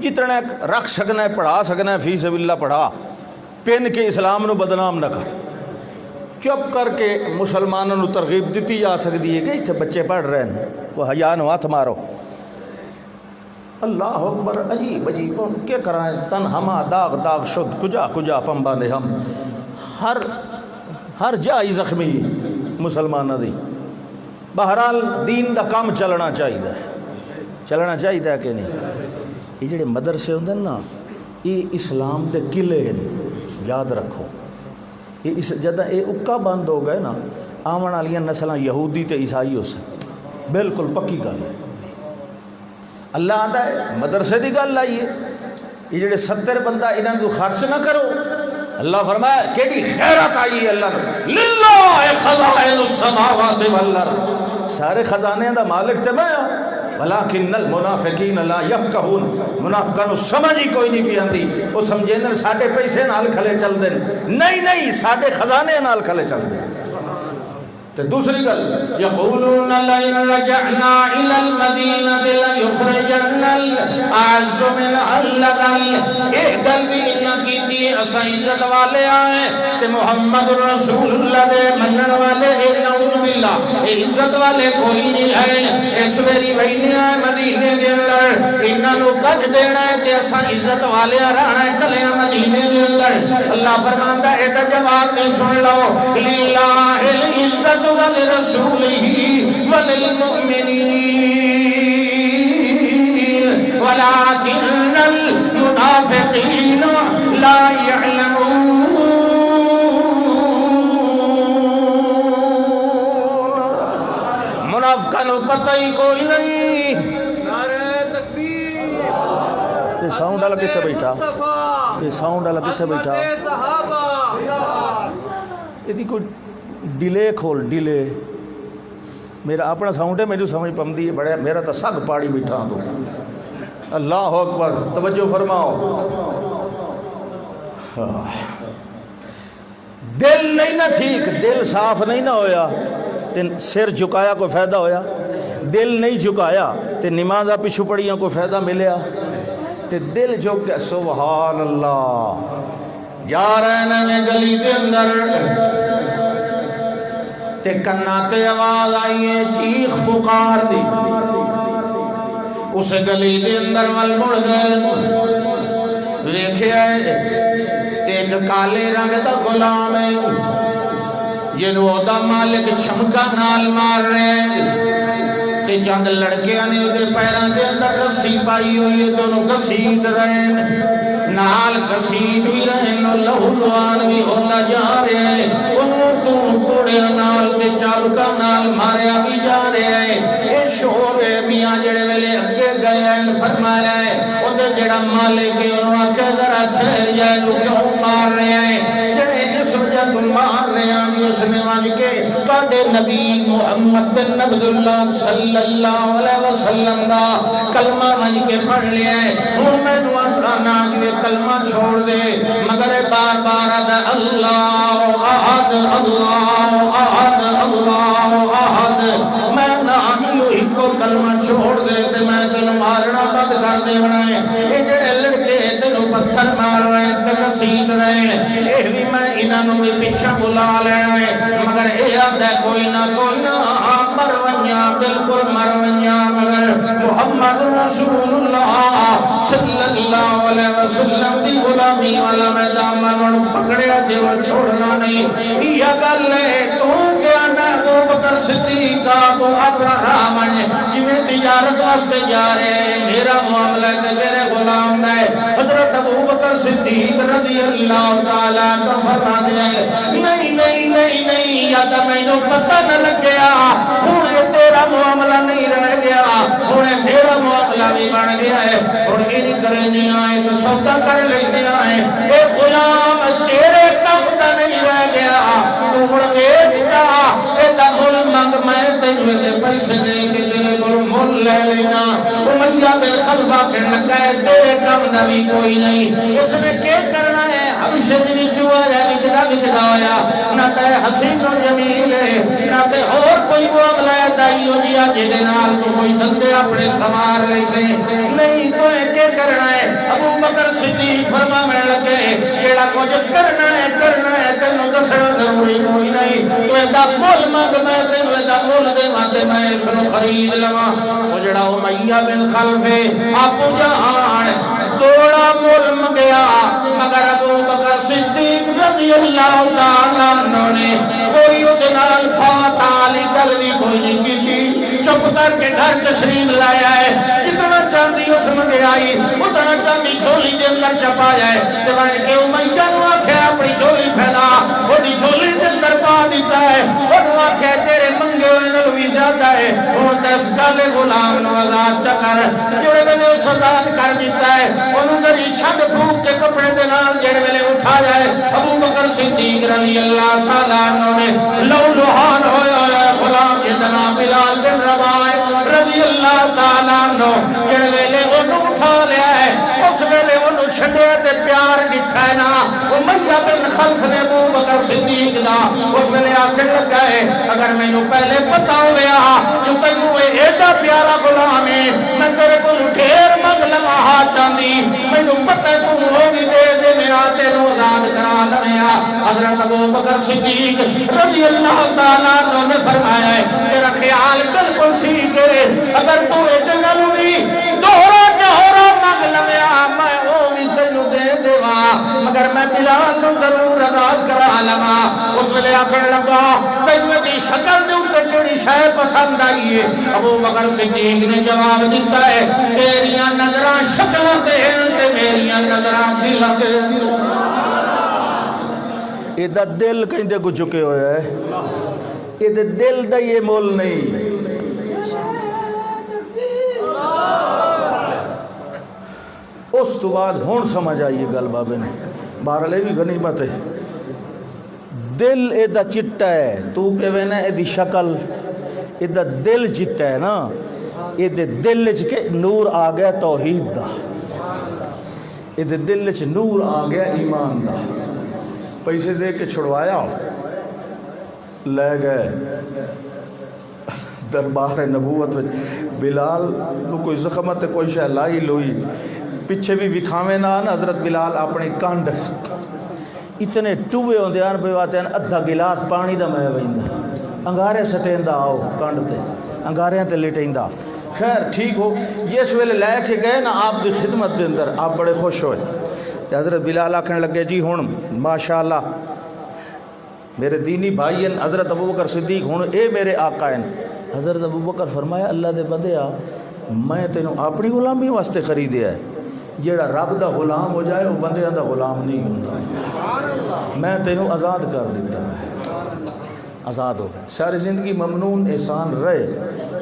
جتنا رکھ سکنا ہے پڑھا سکنا ہے فی سبیل اللہ پڑھا پن کے اسلام نو بدنام نہ کر چپ کر کے مسلمانوں کو ترغیب دیتی جا سکتی ہے کہ اتنے بچے پڑھ رہے ہیں وہ حیا نو ہاتھ مارو. اللہ اکبر. عجیب عجیب کیا کرائیں تن ہما داغ داغ شد کجا کجا پمبا نے ہم ہر جائی زخمی مسلمانوں دی. بہرحال دین دا کام چلنا چاہیے کہ نہیں. یہ جڑے مدرسے ہوندے نا یہ اسلام دے قلعے ہیں یاد رکھو. یہ جدہ یہ اکا بند ہو گئے نا آمن والی نسلاں یہودی تے عیسائی ہو سکتے بالکل پکی گل ہے. اللہ آتا ہے مدرسے دی گل آئی ہے یہ جڑے 70 بندہ انہاں کو خرچ نہ کرو. اللہ فرمایا کیڑی خیرات آئی ہے اللہ للہ خزائن السماوات والارض. سارے خزانے دا مالک تے میں ہوں ولیکن المنافقین لا یفقہون. منافقان سمجھ ہی کوئی نہیں پیاندی. وہ سمجھیں ساڈے پیسے نال کھلے چل دین. نہیں ساڈے خزانے نال کھلے چل دین. تو دوسری گل یقولون لئن رجعنا الى المدینہ لیخرجن الاعز منها الاذل. ایک گل بھی انہاں کیتی اساں عزت والے آئے تے محمد رسول اللہ دے منن والے نعوذ باللہ عزت والے کوئی نہیں ہے. اس ویری وینے آئے مدینے دے اندر انہاں نو کٹ دینا ہے تے اساں عزت والے رہنا ہے کلے مدینے دے اندر. اللہ فرماندا ہے تے جواب سن لو للہ العزت ولرسوله وللمؤمنين ولكن المنافقين لا يعلمون. منافقوں پتہ ہی کوئی نہیں. نعرہ تکبیر. یہ ساؤنڈ والا کتنے بیٹھا یہ کوئی ڈیلے کھول ڈیلے. میرا اپنا ساؤنڈ ہے میری سمجھ پمدی ہے بڑے میرا تو سگ پاڑی بیٹھا تو. اللہ اکبر. توجہ فرماؤ. دل نہیں نہ ٹھیک دل صاف نہیں نہ ہویا تے سر جھکایا کوئی فائدہ ہویا. دل نہیں جھکایا تے نمازاں پیچھو پڑیاں کوئی فائدہ ملیا. تے دل جھک گیا سبحان اللہ. جا رہے ہیں گلی کے اندر تے کناتے آواز آئی ہے چیخ پکار دی. اس گلی دے اندر وال مڑ گئے دیکھے تے ایک کالے رنگ دا غلام ہے جنہوں دا مالک چھمکا نال مار رہے تے چند لڑکیاں نے دے پیران دے اندر رسی پائی ہوئی ہے دونوں کسید رہے نال کسید بھی رہے لہو لوان بھی ہونا جا رہے ہیں. انہوں تو کوڑے نال تے چالکا نال ماریا بھی جا رہے ہیں. اے شور میاں جڑے ویلے اگے گئے ہیں فرمایا ہے اندھے جڑا مالک ہے انہوں آکے ذرا ٹھہر جائے جو کیوں مار رہے ہیں. جڑے اس وجہ تو مار رہے ہیں اس نے مان کے کاٹے نبی محمد بن عبداللہ صلی اللہ علیہ وسلم دا کلمہ مان کے پڑھ لیا ہے. اور میں نوازانا کہ کلمہ چھوڑ دے مگر بار بار آدھا اللہ احد اللہ احد اللہ احد. میں نامی ہوئی کو کلمہ چھوڑ دے تے میں تینوں مارنا بند کر دے بنائے. یہ جڑے لڑکے تینوں پتھر مار رہے ہیں تے کسید رہے ہیں یہ بھی میں انہوں بھی پیچھے بلا لینا ہے مگر اے آدھا کوئی نہ مرونیاں بالکل مرونیاں مگر محمد رسول اللہ صلی اللہ علیہ وسلم دی غلامی والا میدان میں پکڑیا دیو چھوڑنا نہیں. یہ گل ہے تو کیا نہ ابو بکر صدیق تو اپنا رامن جویں تجارت واسطے جا رہے ہیں میرا معاملہ ہے میرے غلام نے حضرت ابو بکر صدیق رضی اللہ تعالیٰ عنہ فرماتے ہیں نہیں یا تو میں نے پتہ نہ لگ گیا ہوں تیرا معاملہ نہیں رہ گیا ہوں میرا معاملہ بھی بن گیا ہے ہوں یہ کرے نہیں آئے تو سودا کر لیتے آئے. اے غلام تیرے کم دا نہیں رہ گیا تو ہوں بیچ جا اے دا مل منگ میں تینوں دے پیسے دے کے تیرے کو مل لے لینا. امیہ بن خلفہ کہنے لگا ہے تیرے کم دا بھی کوئی نہیں اس میں کیا کرنا ہے اب شدی چوا ہے وکدا ہویا نہ تے حسین و جمیل نہ تے اور کوئی معاملہ ہے دائیو جیا جے نال تو کوئی دندے اپنے سوار لے سے نہیں تو کیا کرنا ہے ابو بکر صدیق فرمانے لگے جیڑا کچھ کرنا ہے تینوں دسنا ضروری کوئی نہیں تو ایدا مول منگ میں تینوں ایدا مول دیواں تے میں اس نو خرید لواں او جڑا امیہ بن خلف ابو جہان توڑا مول منگیا مگر ابو بکر صدیق رضی اللہ تعالیٰ عنہ نے کوئی ادنال فاتالی گلوی کوئی نہیں کی چپ کر کے گھر تشریف لایا ہے جتنا چاندی اس منگیائی اتنا چاندی چھولی دے اندر چپایا ہے دیوان کے امیہ نو آکھے اپنی چھولی پھیلا وہی چھولی دے اندر پا دیتا ہے انہوں آکھے تیرے منگے ہوئے نلوی جاتا ہے انہوں دس کالے غلام نو آزاد چکر جوڑے میں نے اس آزاد کر دیتا ہے انہوں ذری چھنڈ پھوک کے کپڑے دنال جڑے میں نے اٹھا جائے ابو بکر صدیق رضی اللہ تعالیٰ عنہ نے لو لوحان ہویا غلام جتنا بلال بن رباہ رضی اللہ تعالیٰ عنہ جڑے میں نے انہوں اٹھا لیا ہے اس میں نے انہوں چھڑے تے پیار ڈٹھا ہے نا امیہ بن خلف نے ابو بکر صدیق دا اس میں نے آخر لگا ہے اگر میں نو پہلے پتا ہو گیا جو تینوں ایڈا پیارا غلام ہے میں تیرے کو ڈھیر مگ لمحہ چاندی میں نو پتہ تو ہوگی دے میں آتے نو آزاد کرا لیا حضرت ابو بکر صدیق رضی اللہ تعالیٰ عنہ نے فرمایا ہے تیرا خیال بالکل ٹھیک ہے اگر تو اتنا لوی دوہرا چہورا مگ لمیا میں او بھی تینوں دے دیوا مگر میں بلال کو ضرور آزاد کرا لما اس ویلے آخر لگا تینوں دی شکل دے اوپر کیڑی شے پسند آئی ہے ابو بکر صدیق نے جواب دیتا ہے تیریاں نظراں شکلاں تے تے میریاں نظراں دلاں تے ایدہ دل کہیں دے کو چکے ہویا ہے ایدہ دل دا یہ مول نہیں اس تو بعد ہون سمجھ آئیے گل بابے نے بارلے بھی غنیمت ہے دل ایدہ چٹا ہے تو پہ وینا ایدی شکل ایدہ دل چٹا ہے نا ایدہ دل چکے نور آگیا توحید دا ایدہ دل چکے نور آگیا ایمان دا پیسے دے کے چھڑوایا لے گئے دربار نبوت بلال تو کوئی زخمت کوئی شاہ لائی لوئی پیچھے بھی وکھاویں نہ آنا حضرت بلال اپنی کانڈ اتنے ٹوبے ہوں دیان پہ آتے ہیں ادھا گلاس پانی دا میں بہندہ انگارے سٹین دا آؤ کانڈ تے انگاریاں تے لٹین دا خیر ٹھیک ہو جس ویلے لے کے گئے نا آپ دی خدمت دے اندر آپ بڑے خوش ہوئے تے حضرت بلال آکھنے لگے جی ہون ماشاءاللہ میرے دینی بھائی ہیں حضرت ابو بکر صدیق ہون اے میرے آقا ہیں حضرت ابو بکر فرمایا اللہ دے بندے آ میں تینوں اپنی غلامی واسطے خریدیا ہے جیڑا رب دا غلام ہو جائے وہ بندے دا غلام نہیں ہوتا میں تینوں آزاد کر دیتا ہے آزاد ہو گئے ساری زندگی ممنون احسان رہے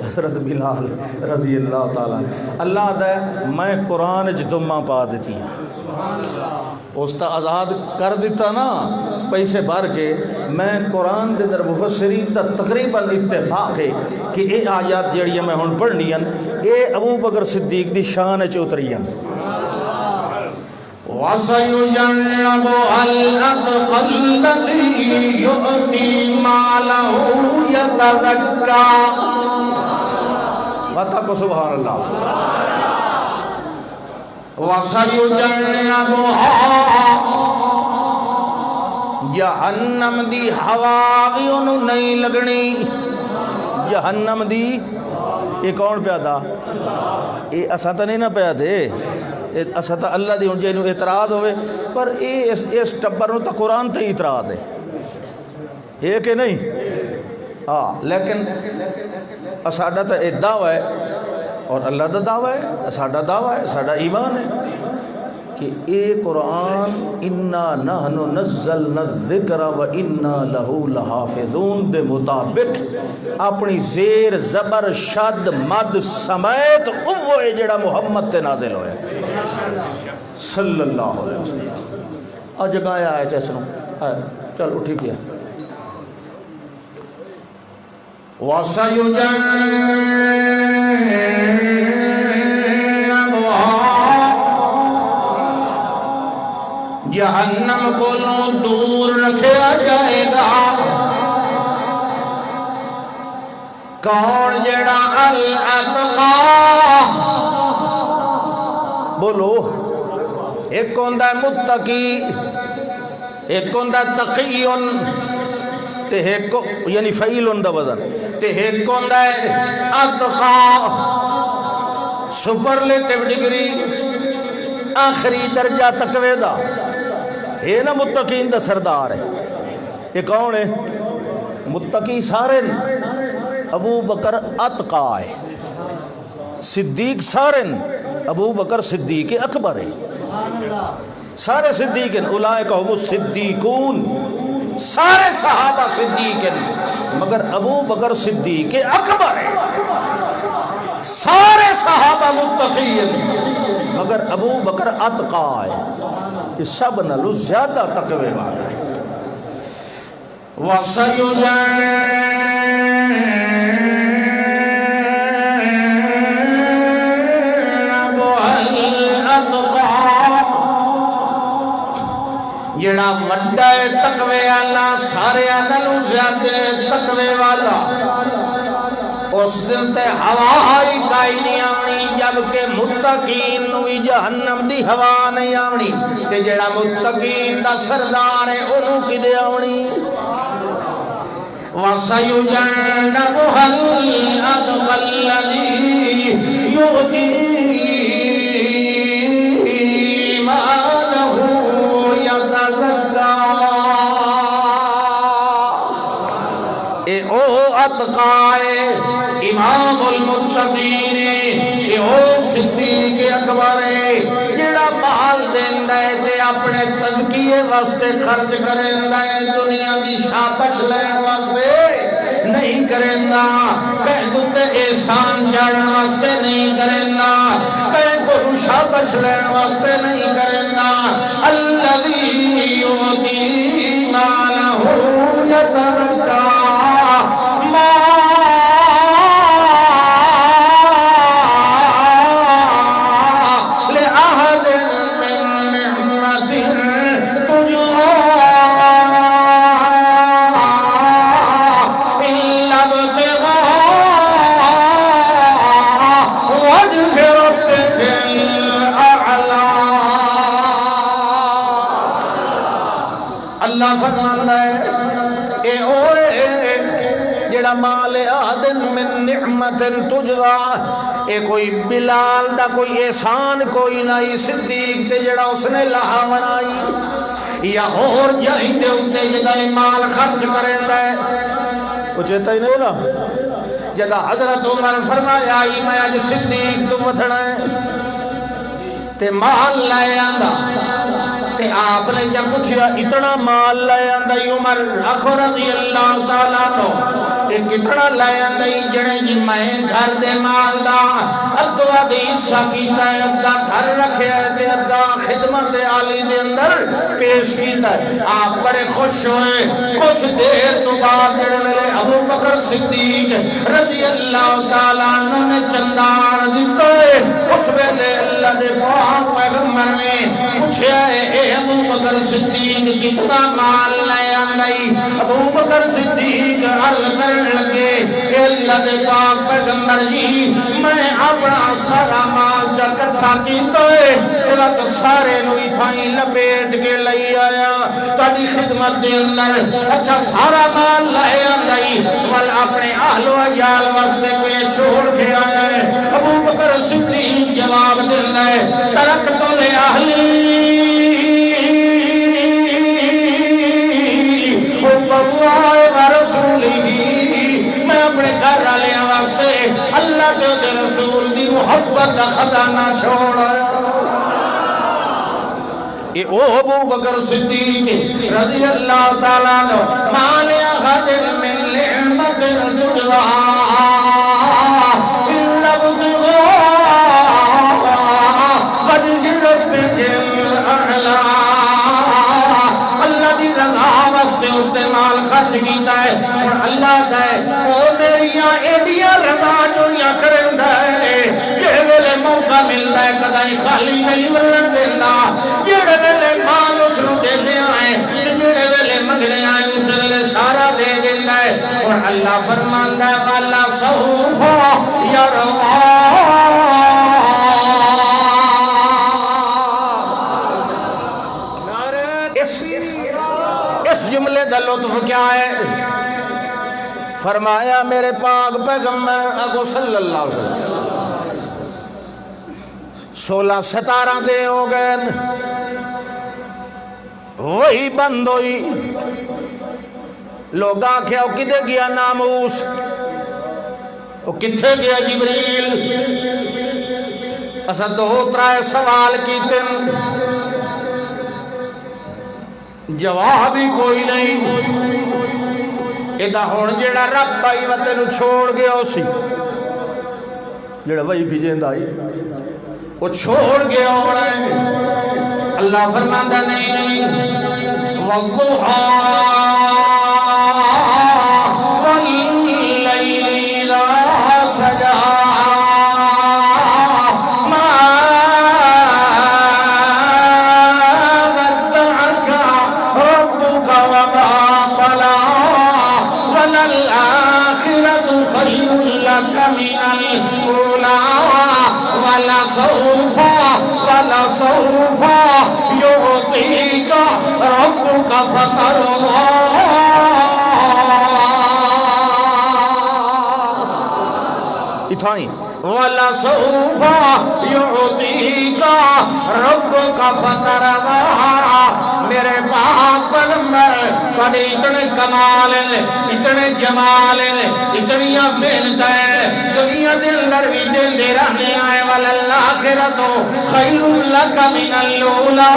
حضرت بلال رضی اللہ تعالیٰ اللہ دے میں قرآن جدمہ پا دیتی ہیں اس تا آزاد کر دیتا نا پیسے بھر کے میں قرآن دے در مفسرین دا تقریباً اتفاق ہے کہ اے آیات جیڑی میں ہون پڑھنی ہیں اے ابو بکر صدیق دی شان چوتری ہیں وَسَيُجَنَّبُهَا الْأَتْقَى الَّذِي يُؤْتِي مَالَهُ يَتَزَكَّىٰ بتا کو سبحان اللہ وَسَيُجَنَّبُهَا جہنم دی ہوا بھی انہوں نہیں لگنی جہنم دی یہ کون پیا تھا یہ اساں تو نہیں نہ پیا تھے اساں تو اللہ دی ہوں جنہوں اعتراض ہوئے پر اس ٹبر تو قرآن تے اعتراض ہے یہ کہ نہیں ہاں لیکن اساڈا تو ایک دعویٰ ہے اور اللہ دا دعویٰ ہے ساڈا دعویٰ ہے ساڈا ایمان ہے کہ اے قرآن انا نحن نزلنا الذکر و انا لہو لحافظون دے مطابق اپنی زیر زبر شد مد سمیت اوہ جڑا محمد تے نازل ہوئے صلی اللہ علیہ وسلم آج جگہ آیا ہے چیسنوں چل اٹھی پیا جہنم کو دور رکھا جائے گا کون جڑا الاتقا بولو ایک ہوندہ ہے متقی ایک ہوندہ ہے تقیون تے ایک یعنی فعیلون دا وزن تے ایک ہوندہ ہے اتقا سپرلیٹیو ڈگری آخری درجہ تقوی دا ہے نا متقین دا سردار ہے یہ کون ہے متقی سارن ابو بکر اتقا ہے صدیق سارن ابو بکر صدیق اکبر ہے سارے صدیق ہیں اولئک هم الصدیقون سارے صحابہ صدیق ہیں مگر ابو بکر صدیق اکبر ہے سارے صحابہ متقی ہیں مگر ابو بکر اتقا ہے یہ سب نالو زیادہ تقوی والا ہے جڑا وڈا ہے تقوی والا سارے نالوں زیادہ تقوی والا اس دن تے ہوا آئی کائی نہیں آونی جبکہ متقین نوی جہنم دی ہوا نہیں آونی تے جڑا متقین دا سردار ہے انہوں کی دے آونی وَسَيُجَنَّبُهَا الْأَتْقَى الَّذِي يُؤْتِي مَالَهُ يَتَزَكَّىٰ اے او اتقائے امام المتقین اے او صدیق اکبر جڑا مال دیندہ ہے تے اپنے تزکیے واسطے خرچ کرندہ ہے دنیا دی شابش لین واسطے نہیں کرندہ کہیں دوتے احسان جاڑن واسطے نہیں کرندہ کہیں کو شابش لین واسطے نہیں کرندہ الذی یعطی مالہ یتزکیٰ اللہ فرماتا ہے اے اوے جڑا مال آدن من نعمت تجزا اے کوئی بلال دا کوئی احسان کوئی نائی صدیق تے جڑا اس نے لہا بنائی یا اور جائیں دے ہوتے جدا مال خرچ کریں دے وہ چیتا ہی نہیں نا جدا حضرت عمر فرمایا آئی میں آج صدیق تو وطھڑا ہے تے مال لائے آندہ تے آپ نے جب پوچھا اتنا مال لائے اندائی عمر اکھو رضی اللہ تعالیٰ تو ایک اتنا لائے اندائی جڑے جی میں گھر دے مال دا ادھو ادھی حصہ کیتا ہے ادھا گھر رکھے ہے تے ادھا خدمت عالی دے اندر پیش کیتا ہے آپ بڑے خوش ہوئے کچھ دیر تو بعد جڑے لے ابو بکر صدیق رضی اللہ تعالیٰ نے چندان دیتا ہے اس ویلے اللہ دے پاک پیغمبر نے پوچھا ہے اے ابو بکر صدیق کتنا مال لے آندائی ابو بکر صدیق عرض کرنے لگے اے اللہ دے پاک پیغمبر جی میں اپنا سارا مال جا کٹھا کیتا ہے تیرا تو سارے نوی تھائی لپیٹ کے لئی آیا تاڑی خدمت دے اندر اچھا سارا مال لے آندائی وال اپنے اہل و عیال واسطے کوئی چھوڑ کے آیا ہے ابو بکر صدیق جواب دینا ہے ترک تو لے اہلی اللہ و رسولی میں اپنے گھر والے واسطے اللہ کے رسول دی محبت کا خزانہ چھوڑا اے او ابو بکر صدیق رضی اللہ تعالیٰ عنہ مال غدر من نعمت تجزا الا ابتغاء وجه ربه الاعلی اللہ دی رضا واسطے اس نے مال خرچ کیتا ہے اور اللہ کہے او میریاں ایڈیاں رضا جویاں کرندہ ہے یہ ویلے موقع ملتا ہے کدائی خالی نہیں ورن دینا یہ ویلے مال اس نو دینے آئے اور اللہ فرماندا ہے والا سوف یرضا اس جملے دا لطف کیا ہے فرمایا میرے پاک پیغمبر اگو صلی اللہ علیہ وسلم 16-17 دے ہو گئے وہی بند ہوئی لوگ آکھیا وہ کدے گیا ناموس وہ کتھے گیا جبریل اسا 2-3 سوال کیتے جواب ہی کوئی نہیں ادا ہون جیڑا رب بائی و تینو چھوڑ گیا اسی جیڑا وہی بھیجیں دائی وہ چھوڑ گیا ہونا ہے اللہ فرماندہ نہیں وَالضُّحَا وَاللَّيْلِ إِذَا سَجَىٰ مَا وَدَّعَكَ رَبُّكَ وَمَا قَلَىٰ وَلَلْآخِرَةُ خَيْرٌ لَكَ مِنَ الْأُولَىٰ وَلَسَوْفَ يُعْطِيكَ رَبُّكَ فَتَرْضَىٰ اتھائیں وَلَسَوْفَ يُعْطِيكَ رَبُّكَ فَتَرْضَىٰ میرے پاک پیغمبر بڑے اتنے کمال ہیں اتنے جمال ہیں اتنی محنت ہیں دنیا دے اندر بھی دل دے رہنے آئے وَلَلْآخِرَةُ خَيْرٌ لَكَ مِنَ الْأُولَىٰ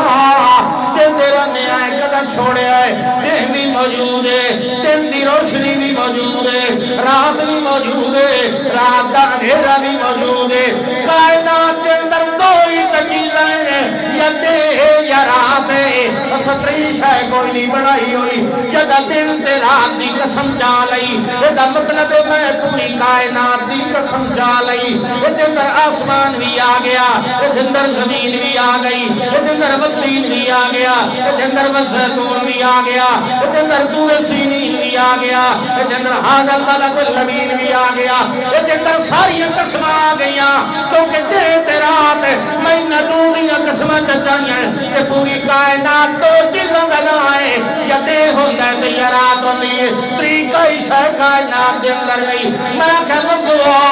دل دے رہنے آئے قدم چھوڑے آئے دن بھی موجود ہے دن دی روشنی بھی موجود ہے رات بھی موجود ہے رات دا اندھیرا بھی موجود ہے کائنات دے اندر دو ہی چیزیں ہیں یا دے یا رات ہے ستری شاہ کوئی نہیں بڑھائی ہوئی جدہ دن تے رات دی قسم چالئی یہ مطلب ہے میں پوری کائنات دی قسم چالئی یہ اندر آسمان بھی آ گیا یہ اندر زمین بھی آ گئی یہ اندر وطین بھی آ گیا یہ اندر وزیتون بھی آ گیا یہ اندر دور سینین بھی آ گیا یہ اندر حاضر بلد اللمین بھی آ گیا یہ اندر ساری قسم آ گیا کیونکہ دے تے رات میں نہ دنیا قسم چچائیں کہ پوری کائنات تو چیزوں کا نہ آئے یا دے ہوتا ہے یا رات ہوتی ہے طریقہ ہی شاہ کائنات دے اندر گئی میں کہتا دعا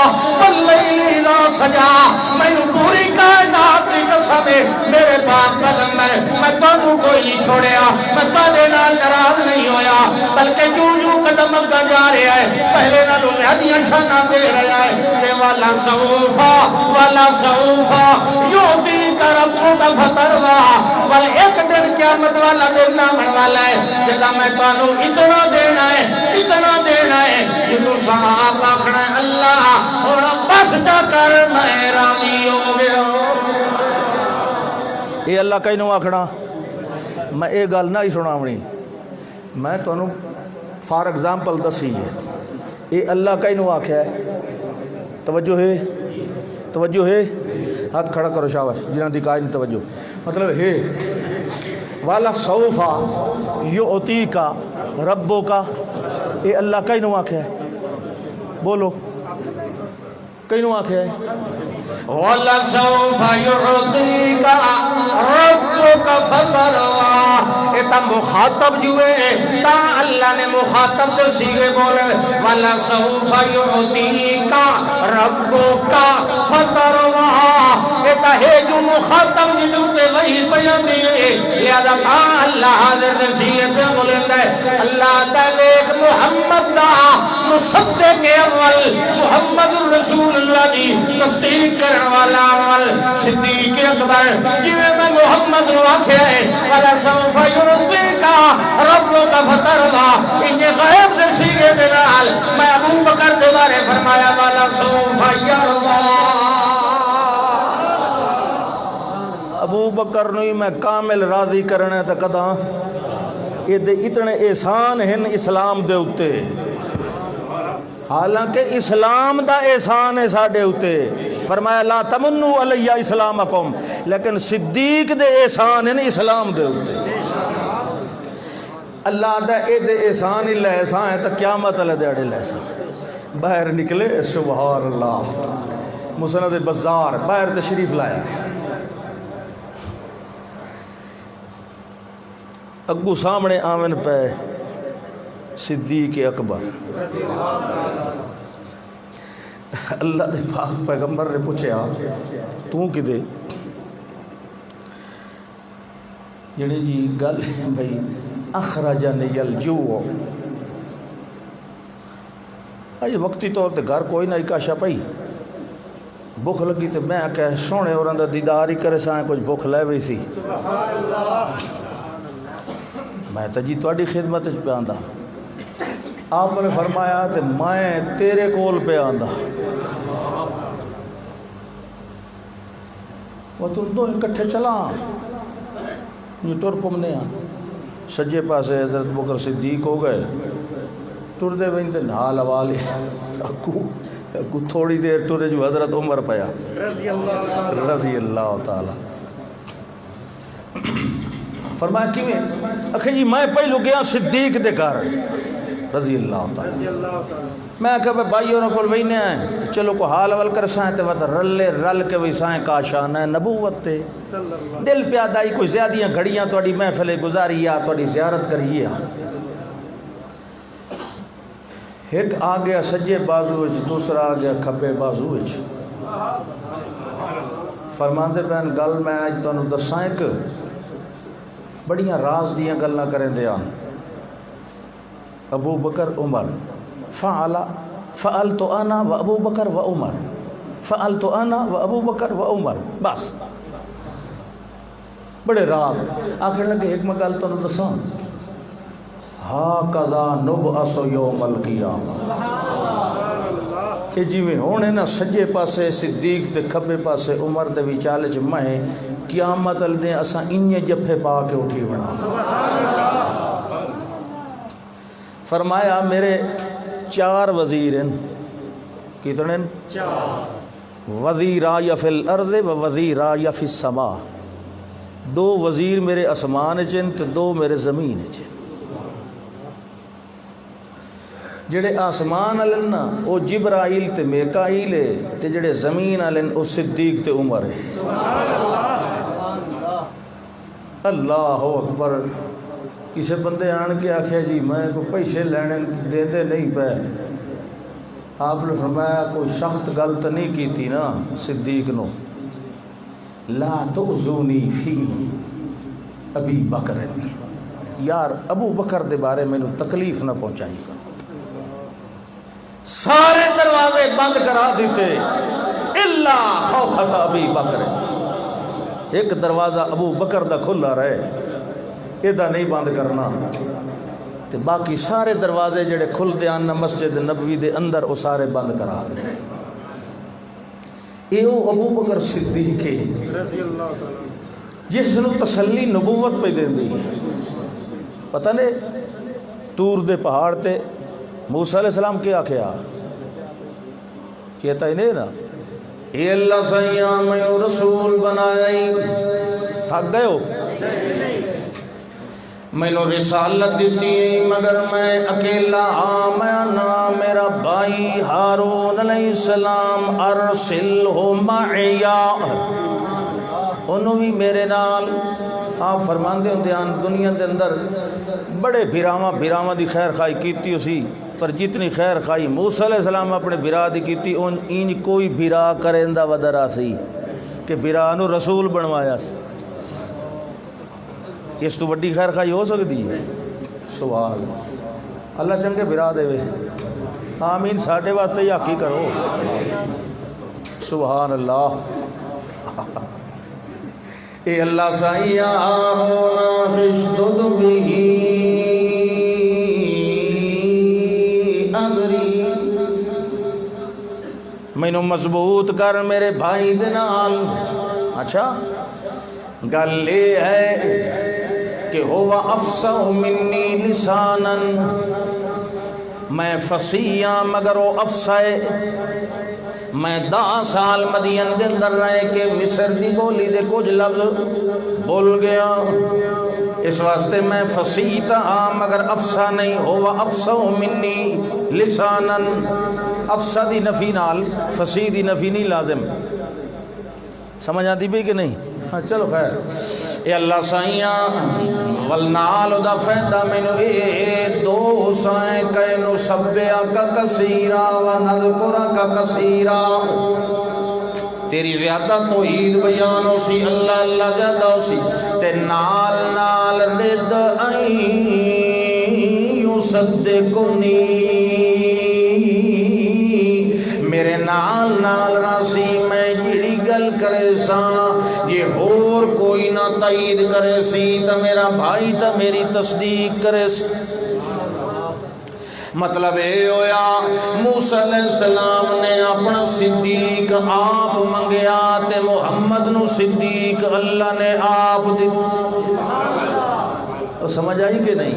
واللیلی لا سجا میں نے پوری کائنات دی قسم ہے میرے پاک پیغمبر میں تانوں کوئی نہیں چھوڑیا میں تانے نال ناراض نہیں ہویا بلکہ جو قدم اگا جا رہا ہے پہلے نہ لوگ ہدیاں شانہ دے رہا ہے کہ والا سوفا یوتی کا ربو کا فتروا والا ایک دن قیامت والا دن نامن والا ہے جدا میں تانوں اتنا دینا ہے یہ تو صاحب آکھنا ہے اللہ اور بس جا کر میں رامی ہو گیا یہ اللہ کہیں نو آکھنا میں ایک گل نہ ہی سنا ہونی میں تانوں فار ایگزامپل دسی ہے یہ اللہ کہیں نو آکھیا ہے توجہ ہے ہاتھ کھڑا کرو شاباش جنہاں دی کائن توجہ مطلب ہے والا سوفا یعطیک ربک یہ اللہ کہیں نو آکھیا ہے بولو کہیں نو آکھیا ہے والا سوفا یعطیک ربک فترضا تا مخاطب جو ہے تا اللہ نے مخاطب تو سیگے بولے والا سوفا یعطیک ربک فترضا تا ہے جو مخاطب جو تے وہی بیان دیئے لہذا تا اللہ حاضر دے سیگے پہ بولے اللہ تعالیٰ ایک محمد دا مصدق اول محمد رسول اللہ دی تصدیق کرنے والا اول صدیق اکبر جویں میں محمد نو آکھیا ہے والا سوف یعطیک ربک فترضا انجے غیب دے سیگے دے نال میں ابو بکر دے بارے فرمایا والا سوف یرضا ابو بکر نوی میں کامل راضی کرنے تا کداں یہ دے اتنے احسان ہیں اسلام دے اتے حالانکہ اسلام دا احسان ہے ساڑھے اتے فرمایا لا تمنو علیہ اسلامکم لیکن صدیق دے احسان ہیں اسلام دے اتے اللہ دا اے دے احسان ہی لہساں ہے تو قیامت والے دیڑے لہساں باہر نکلے سبحان اللہ مسند بزار باہر تشریف لایا اگو سامنے آمن پہ صدیق اکبر اللہ دے پاک پیغمبر نے پوچھا تو کدے یعنی جی گل بھئی اخرجنی الجوع آج وقتی طور تے گھر کوئی نہ اکاشا پئی بھوک لگی تے میں کہ سونے اور اندر دیدار ہی کرے سائیں کچھ بھوک لے وئی سی میں تو جی تواڈی خدمت وچ پہ آندا آپ نے فرمایا تے میں تیرے کول پہ آندا وہ تم دو اکٹھے چلا یہ ٹر پمنے سجے پاسے حضرت بکر صدیق ہو گئے ٹر دے بین تے نال والے اگو تھوڑی دیر ٹرے جو حضرت عمر پیا رضی اللہ تعالی فرمایا کیویں اکھے جی میں پہلو گیا صدیق دے گھر رضی اللہ تعالی میں کہ بھائی اور کول وینے آئے تو چلو کو حال اول کر سائیں تے وت رل کے وی سائیں کا شان ہے نبوت تے دل پیا دائی کوئی زیادیاں گھڑیاں تواڈی محفل گزاری یا تواڈی زیارت کری ہے ایک آ گیا سجے بازو وچ دوسرا آ گیا کھبے بازو وچ فرماندے پین گل میں اج تانوں دساں ایک بڑیاں راز دیاں گلاں کریں دے آن ابو بکر عمر فعلت انا و ابو بکر و عمر فعلت انا و ابو بکر و عمر بس بڑے راز آخر لگے ایک میں گل تانوں دساں ہاکذا نبعث یوم القیامہ کہ جی میں ہونے نا سجے پاسے صدیق تے کھبے پاسے عمر دے وچالے چ میں قیامت ال دے اساں انہے جفے پا کے اٹھی بنا فرمایا میرے 4 وزیر ہیں کتنے وزیرا یا فی الارض و وزیرا یا فی السماء 2 وزیر میرے اسمان چن تے 2 میرے زمین چن جڑے آسمان والے نا وہ جبرائیل تے میکائیل ہے تے جڑے زمین والے وہ صدیق تے عمر ہے اللہ اکبر کسی بندے آن کے آخیا جی میں کوئی پیسے لینے دیتے نہیں پے آپ نے فرمایا کوئی سخت گل تو نہیں کی تھی نا صدیق نو لا تؤذونی فی ابی بکر یار ابو بکر دے بارے میں تکلیف نہ پہنچائی کرو سارے دروازے بند کرا دیتے الا خوفت ابی بکر ایک دروازہ ابو بکر دا کھلا رہے یہ نہیں بند کرنا تے باقی سارے دروازے جڑے کھل دے آن مسجد نبوی دے اندر وہ سارے بند کرا دیتے یہ ابو بکر صدیق ہے جس نے تسلی نبوت پہ دے دی پتہ نہیں تور دے پہاڑ تے موسیٰ علیہ السلام کیا کیا کہتا ہی نہیں نا اے اللہ سیاں میں رسول بنائی تھک گئے ہو میں نے رسالت دیتی مگر میں اکیلا میں میرا بھائی ہارون علیہ السلام ارسلہ معیا انہوں بھی میرے نال آپ فرماندے ہوں دیان دنیا دے اندر بڑے بھراواں دی خیر خواہی کیتی اسی پر جتنی خیر خواہی موسیٰ علیہ السلام اپنے بھرا دی کیتی ان کوئی بھرا کرندہ ودرا سی کہ بھرا نو رسول بنوایا سی اس تو بڑی خیر خواہی ہو سکتی ہے سبحان اللہ اللہ چنگے بھرا دے وے آمین ساڑھے واسطے یا کی کرو سبحان اللہ اے اللہ سائیہ آرونا فشدد بھی ازری میں نو مضبوط کر میرے بھائی دنال اچھا گل لے ہے کہ ہوا افصح منی لسانا میں فصیحاں مگر وہ افصح میں 10 سال مدین دے اندر رہے کہ مصر دی بولی دے کچھ لفظ بول گیا اس واسطے میں فصیح ہاں مگر افصا نہیں ہوا افصا منی لسانن افسا دی نفی نال فصیح دی نفی نہیں لازم سمجھ آتی بھی کہ نہیں ہاں چلو خیر اے اللہ سائیاں والنال دا فیدہ منو اے دو سائیں کینو سبیہ کا کثیرہ و نذکرہ کا کثیرہ تیری زیادہ توحید بیان ہو سی اللہ اللہ زیادہ ہو سی تے نال نال رد این یصدقنی میرے نال نال راسی میں جڑی گل کرے سا یہ اور کوئی نہ تائید کرے سی تا میرا بھائی تا میری تصدیق کرے سی مطلب اے ہویا موسیٰ علیہ السلام نے اپنا صدیق آپ منگیا تے محمد نو صدیق اللہ نے آپ دیتا سمجھ آئی کہ نہیں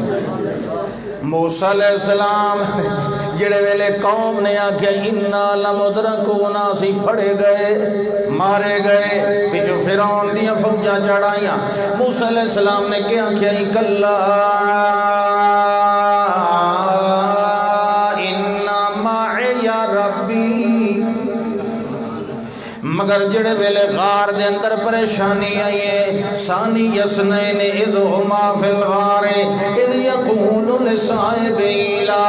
موسیٰ علیہ السلام جڑے ویلے قوم نے آکھیا اِنَّا لَمُدْرَكُونَ سی پھڑے گئے مارے گئے پیچھو فرعون دیاں فوجاں چڑھائیاں موسیٰ علیہ السلام نے کیا کیا کلا مگر جڑے ویلے غار دے اندر پریشانی آئیے ثانی یسنین اذ ہما فی الغار اذ یقول لصاحبہ لا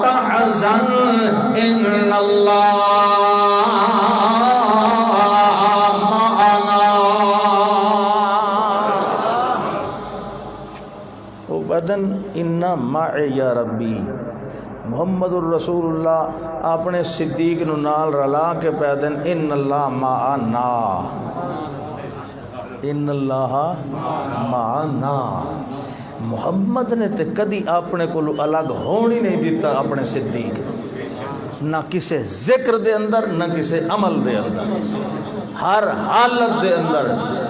تحزن ان اللہ او بدن انا معی یا ربی محمد الرسول اللہ اپنے صدیق نو نال رلا کے پیدن ان اللہ معنا ان اللہ معنا محمد نے تے کدی اپنے کو الگ ہونی نہیں دیتا اپنے صدیق نہ کسے ذکر دے اندر نہ کسے عمل دے اندر ہر حالت دے اندر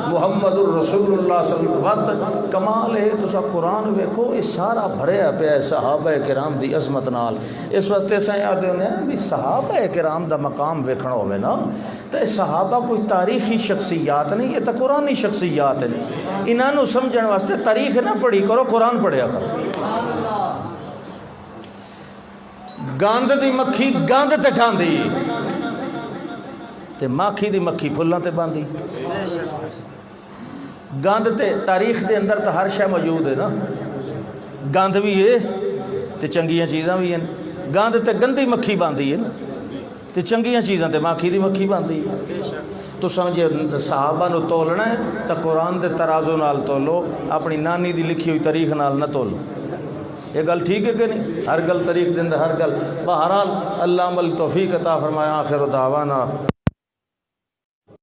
محمد الرسول اللہ صلی اللہ علیہ وسلم کمال ہے تو سب قرآن ویکھو یہ سارا بھریا پیا صحابہ کرام دی عظمت نال اس واسطے سے یاد ہونے ہیں بھی صحابہ کرام دا مقام ویکھنا ہوئے نا تو صحابہ کوئی تاریخی شخصیات نہیں یہ تو قرآنی شخصیات ہیں انہاں نو سمجھن واسطے تاریخ نہ پڑھی کرو قرآن پڑھیا کرو گاند دی مکھی گاند تے کھاندی تے ماکھی دی مکھی پھلاں تے باندھی گند تے تاریخ دے اندر تو ہر شے موجود ہے نا گند بھی ہے تے چنگیاں چیزاں بھی ہیں گند تے گندی مکھی باندھی ہے تے چنگیاں چیزاں تے ماکھی دی مکھی باندھی ہے تو سمجھے صحابہ نو تولنا ہے تو قرآن دے ترازو نال تولو اپنی نانی دی لکھی ہوئی تاریخ نال نہ تولو یہ گل ٹھیک ہے کہ نہیں ہر گل تاریخ دے اندر ہر گل بہرحال اللہ عمل توفیق عطا فرمایا آخر دعوانا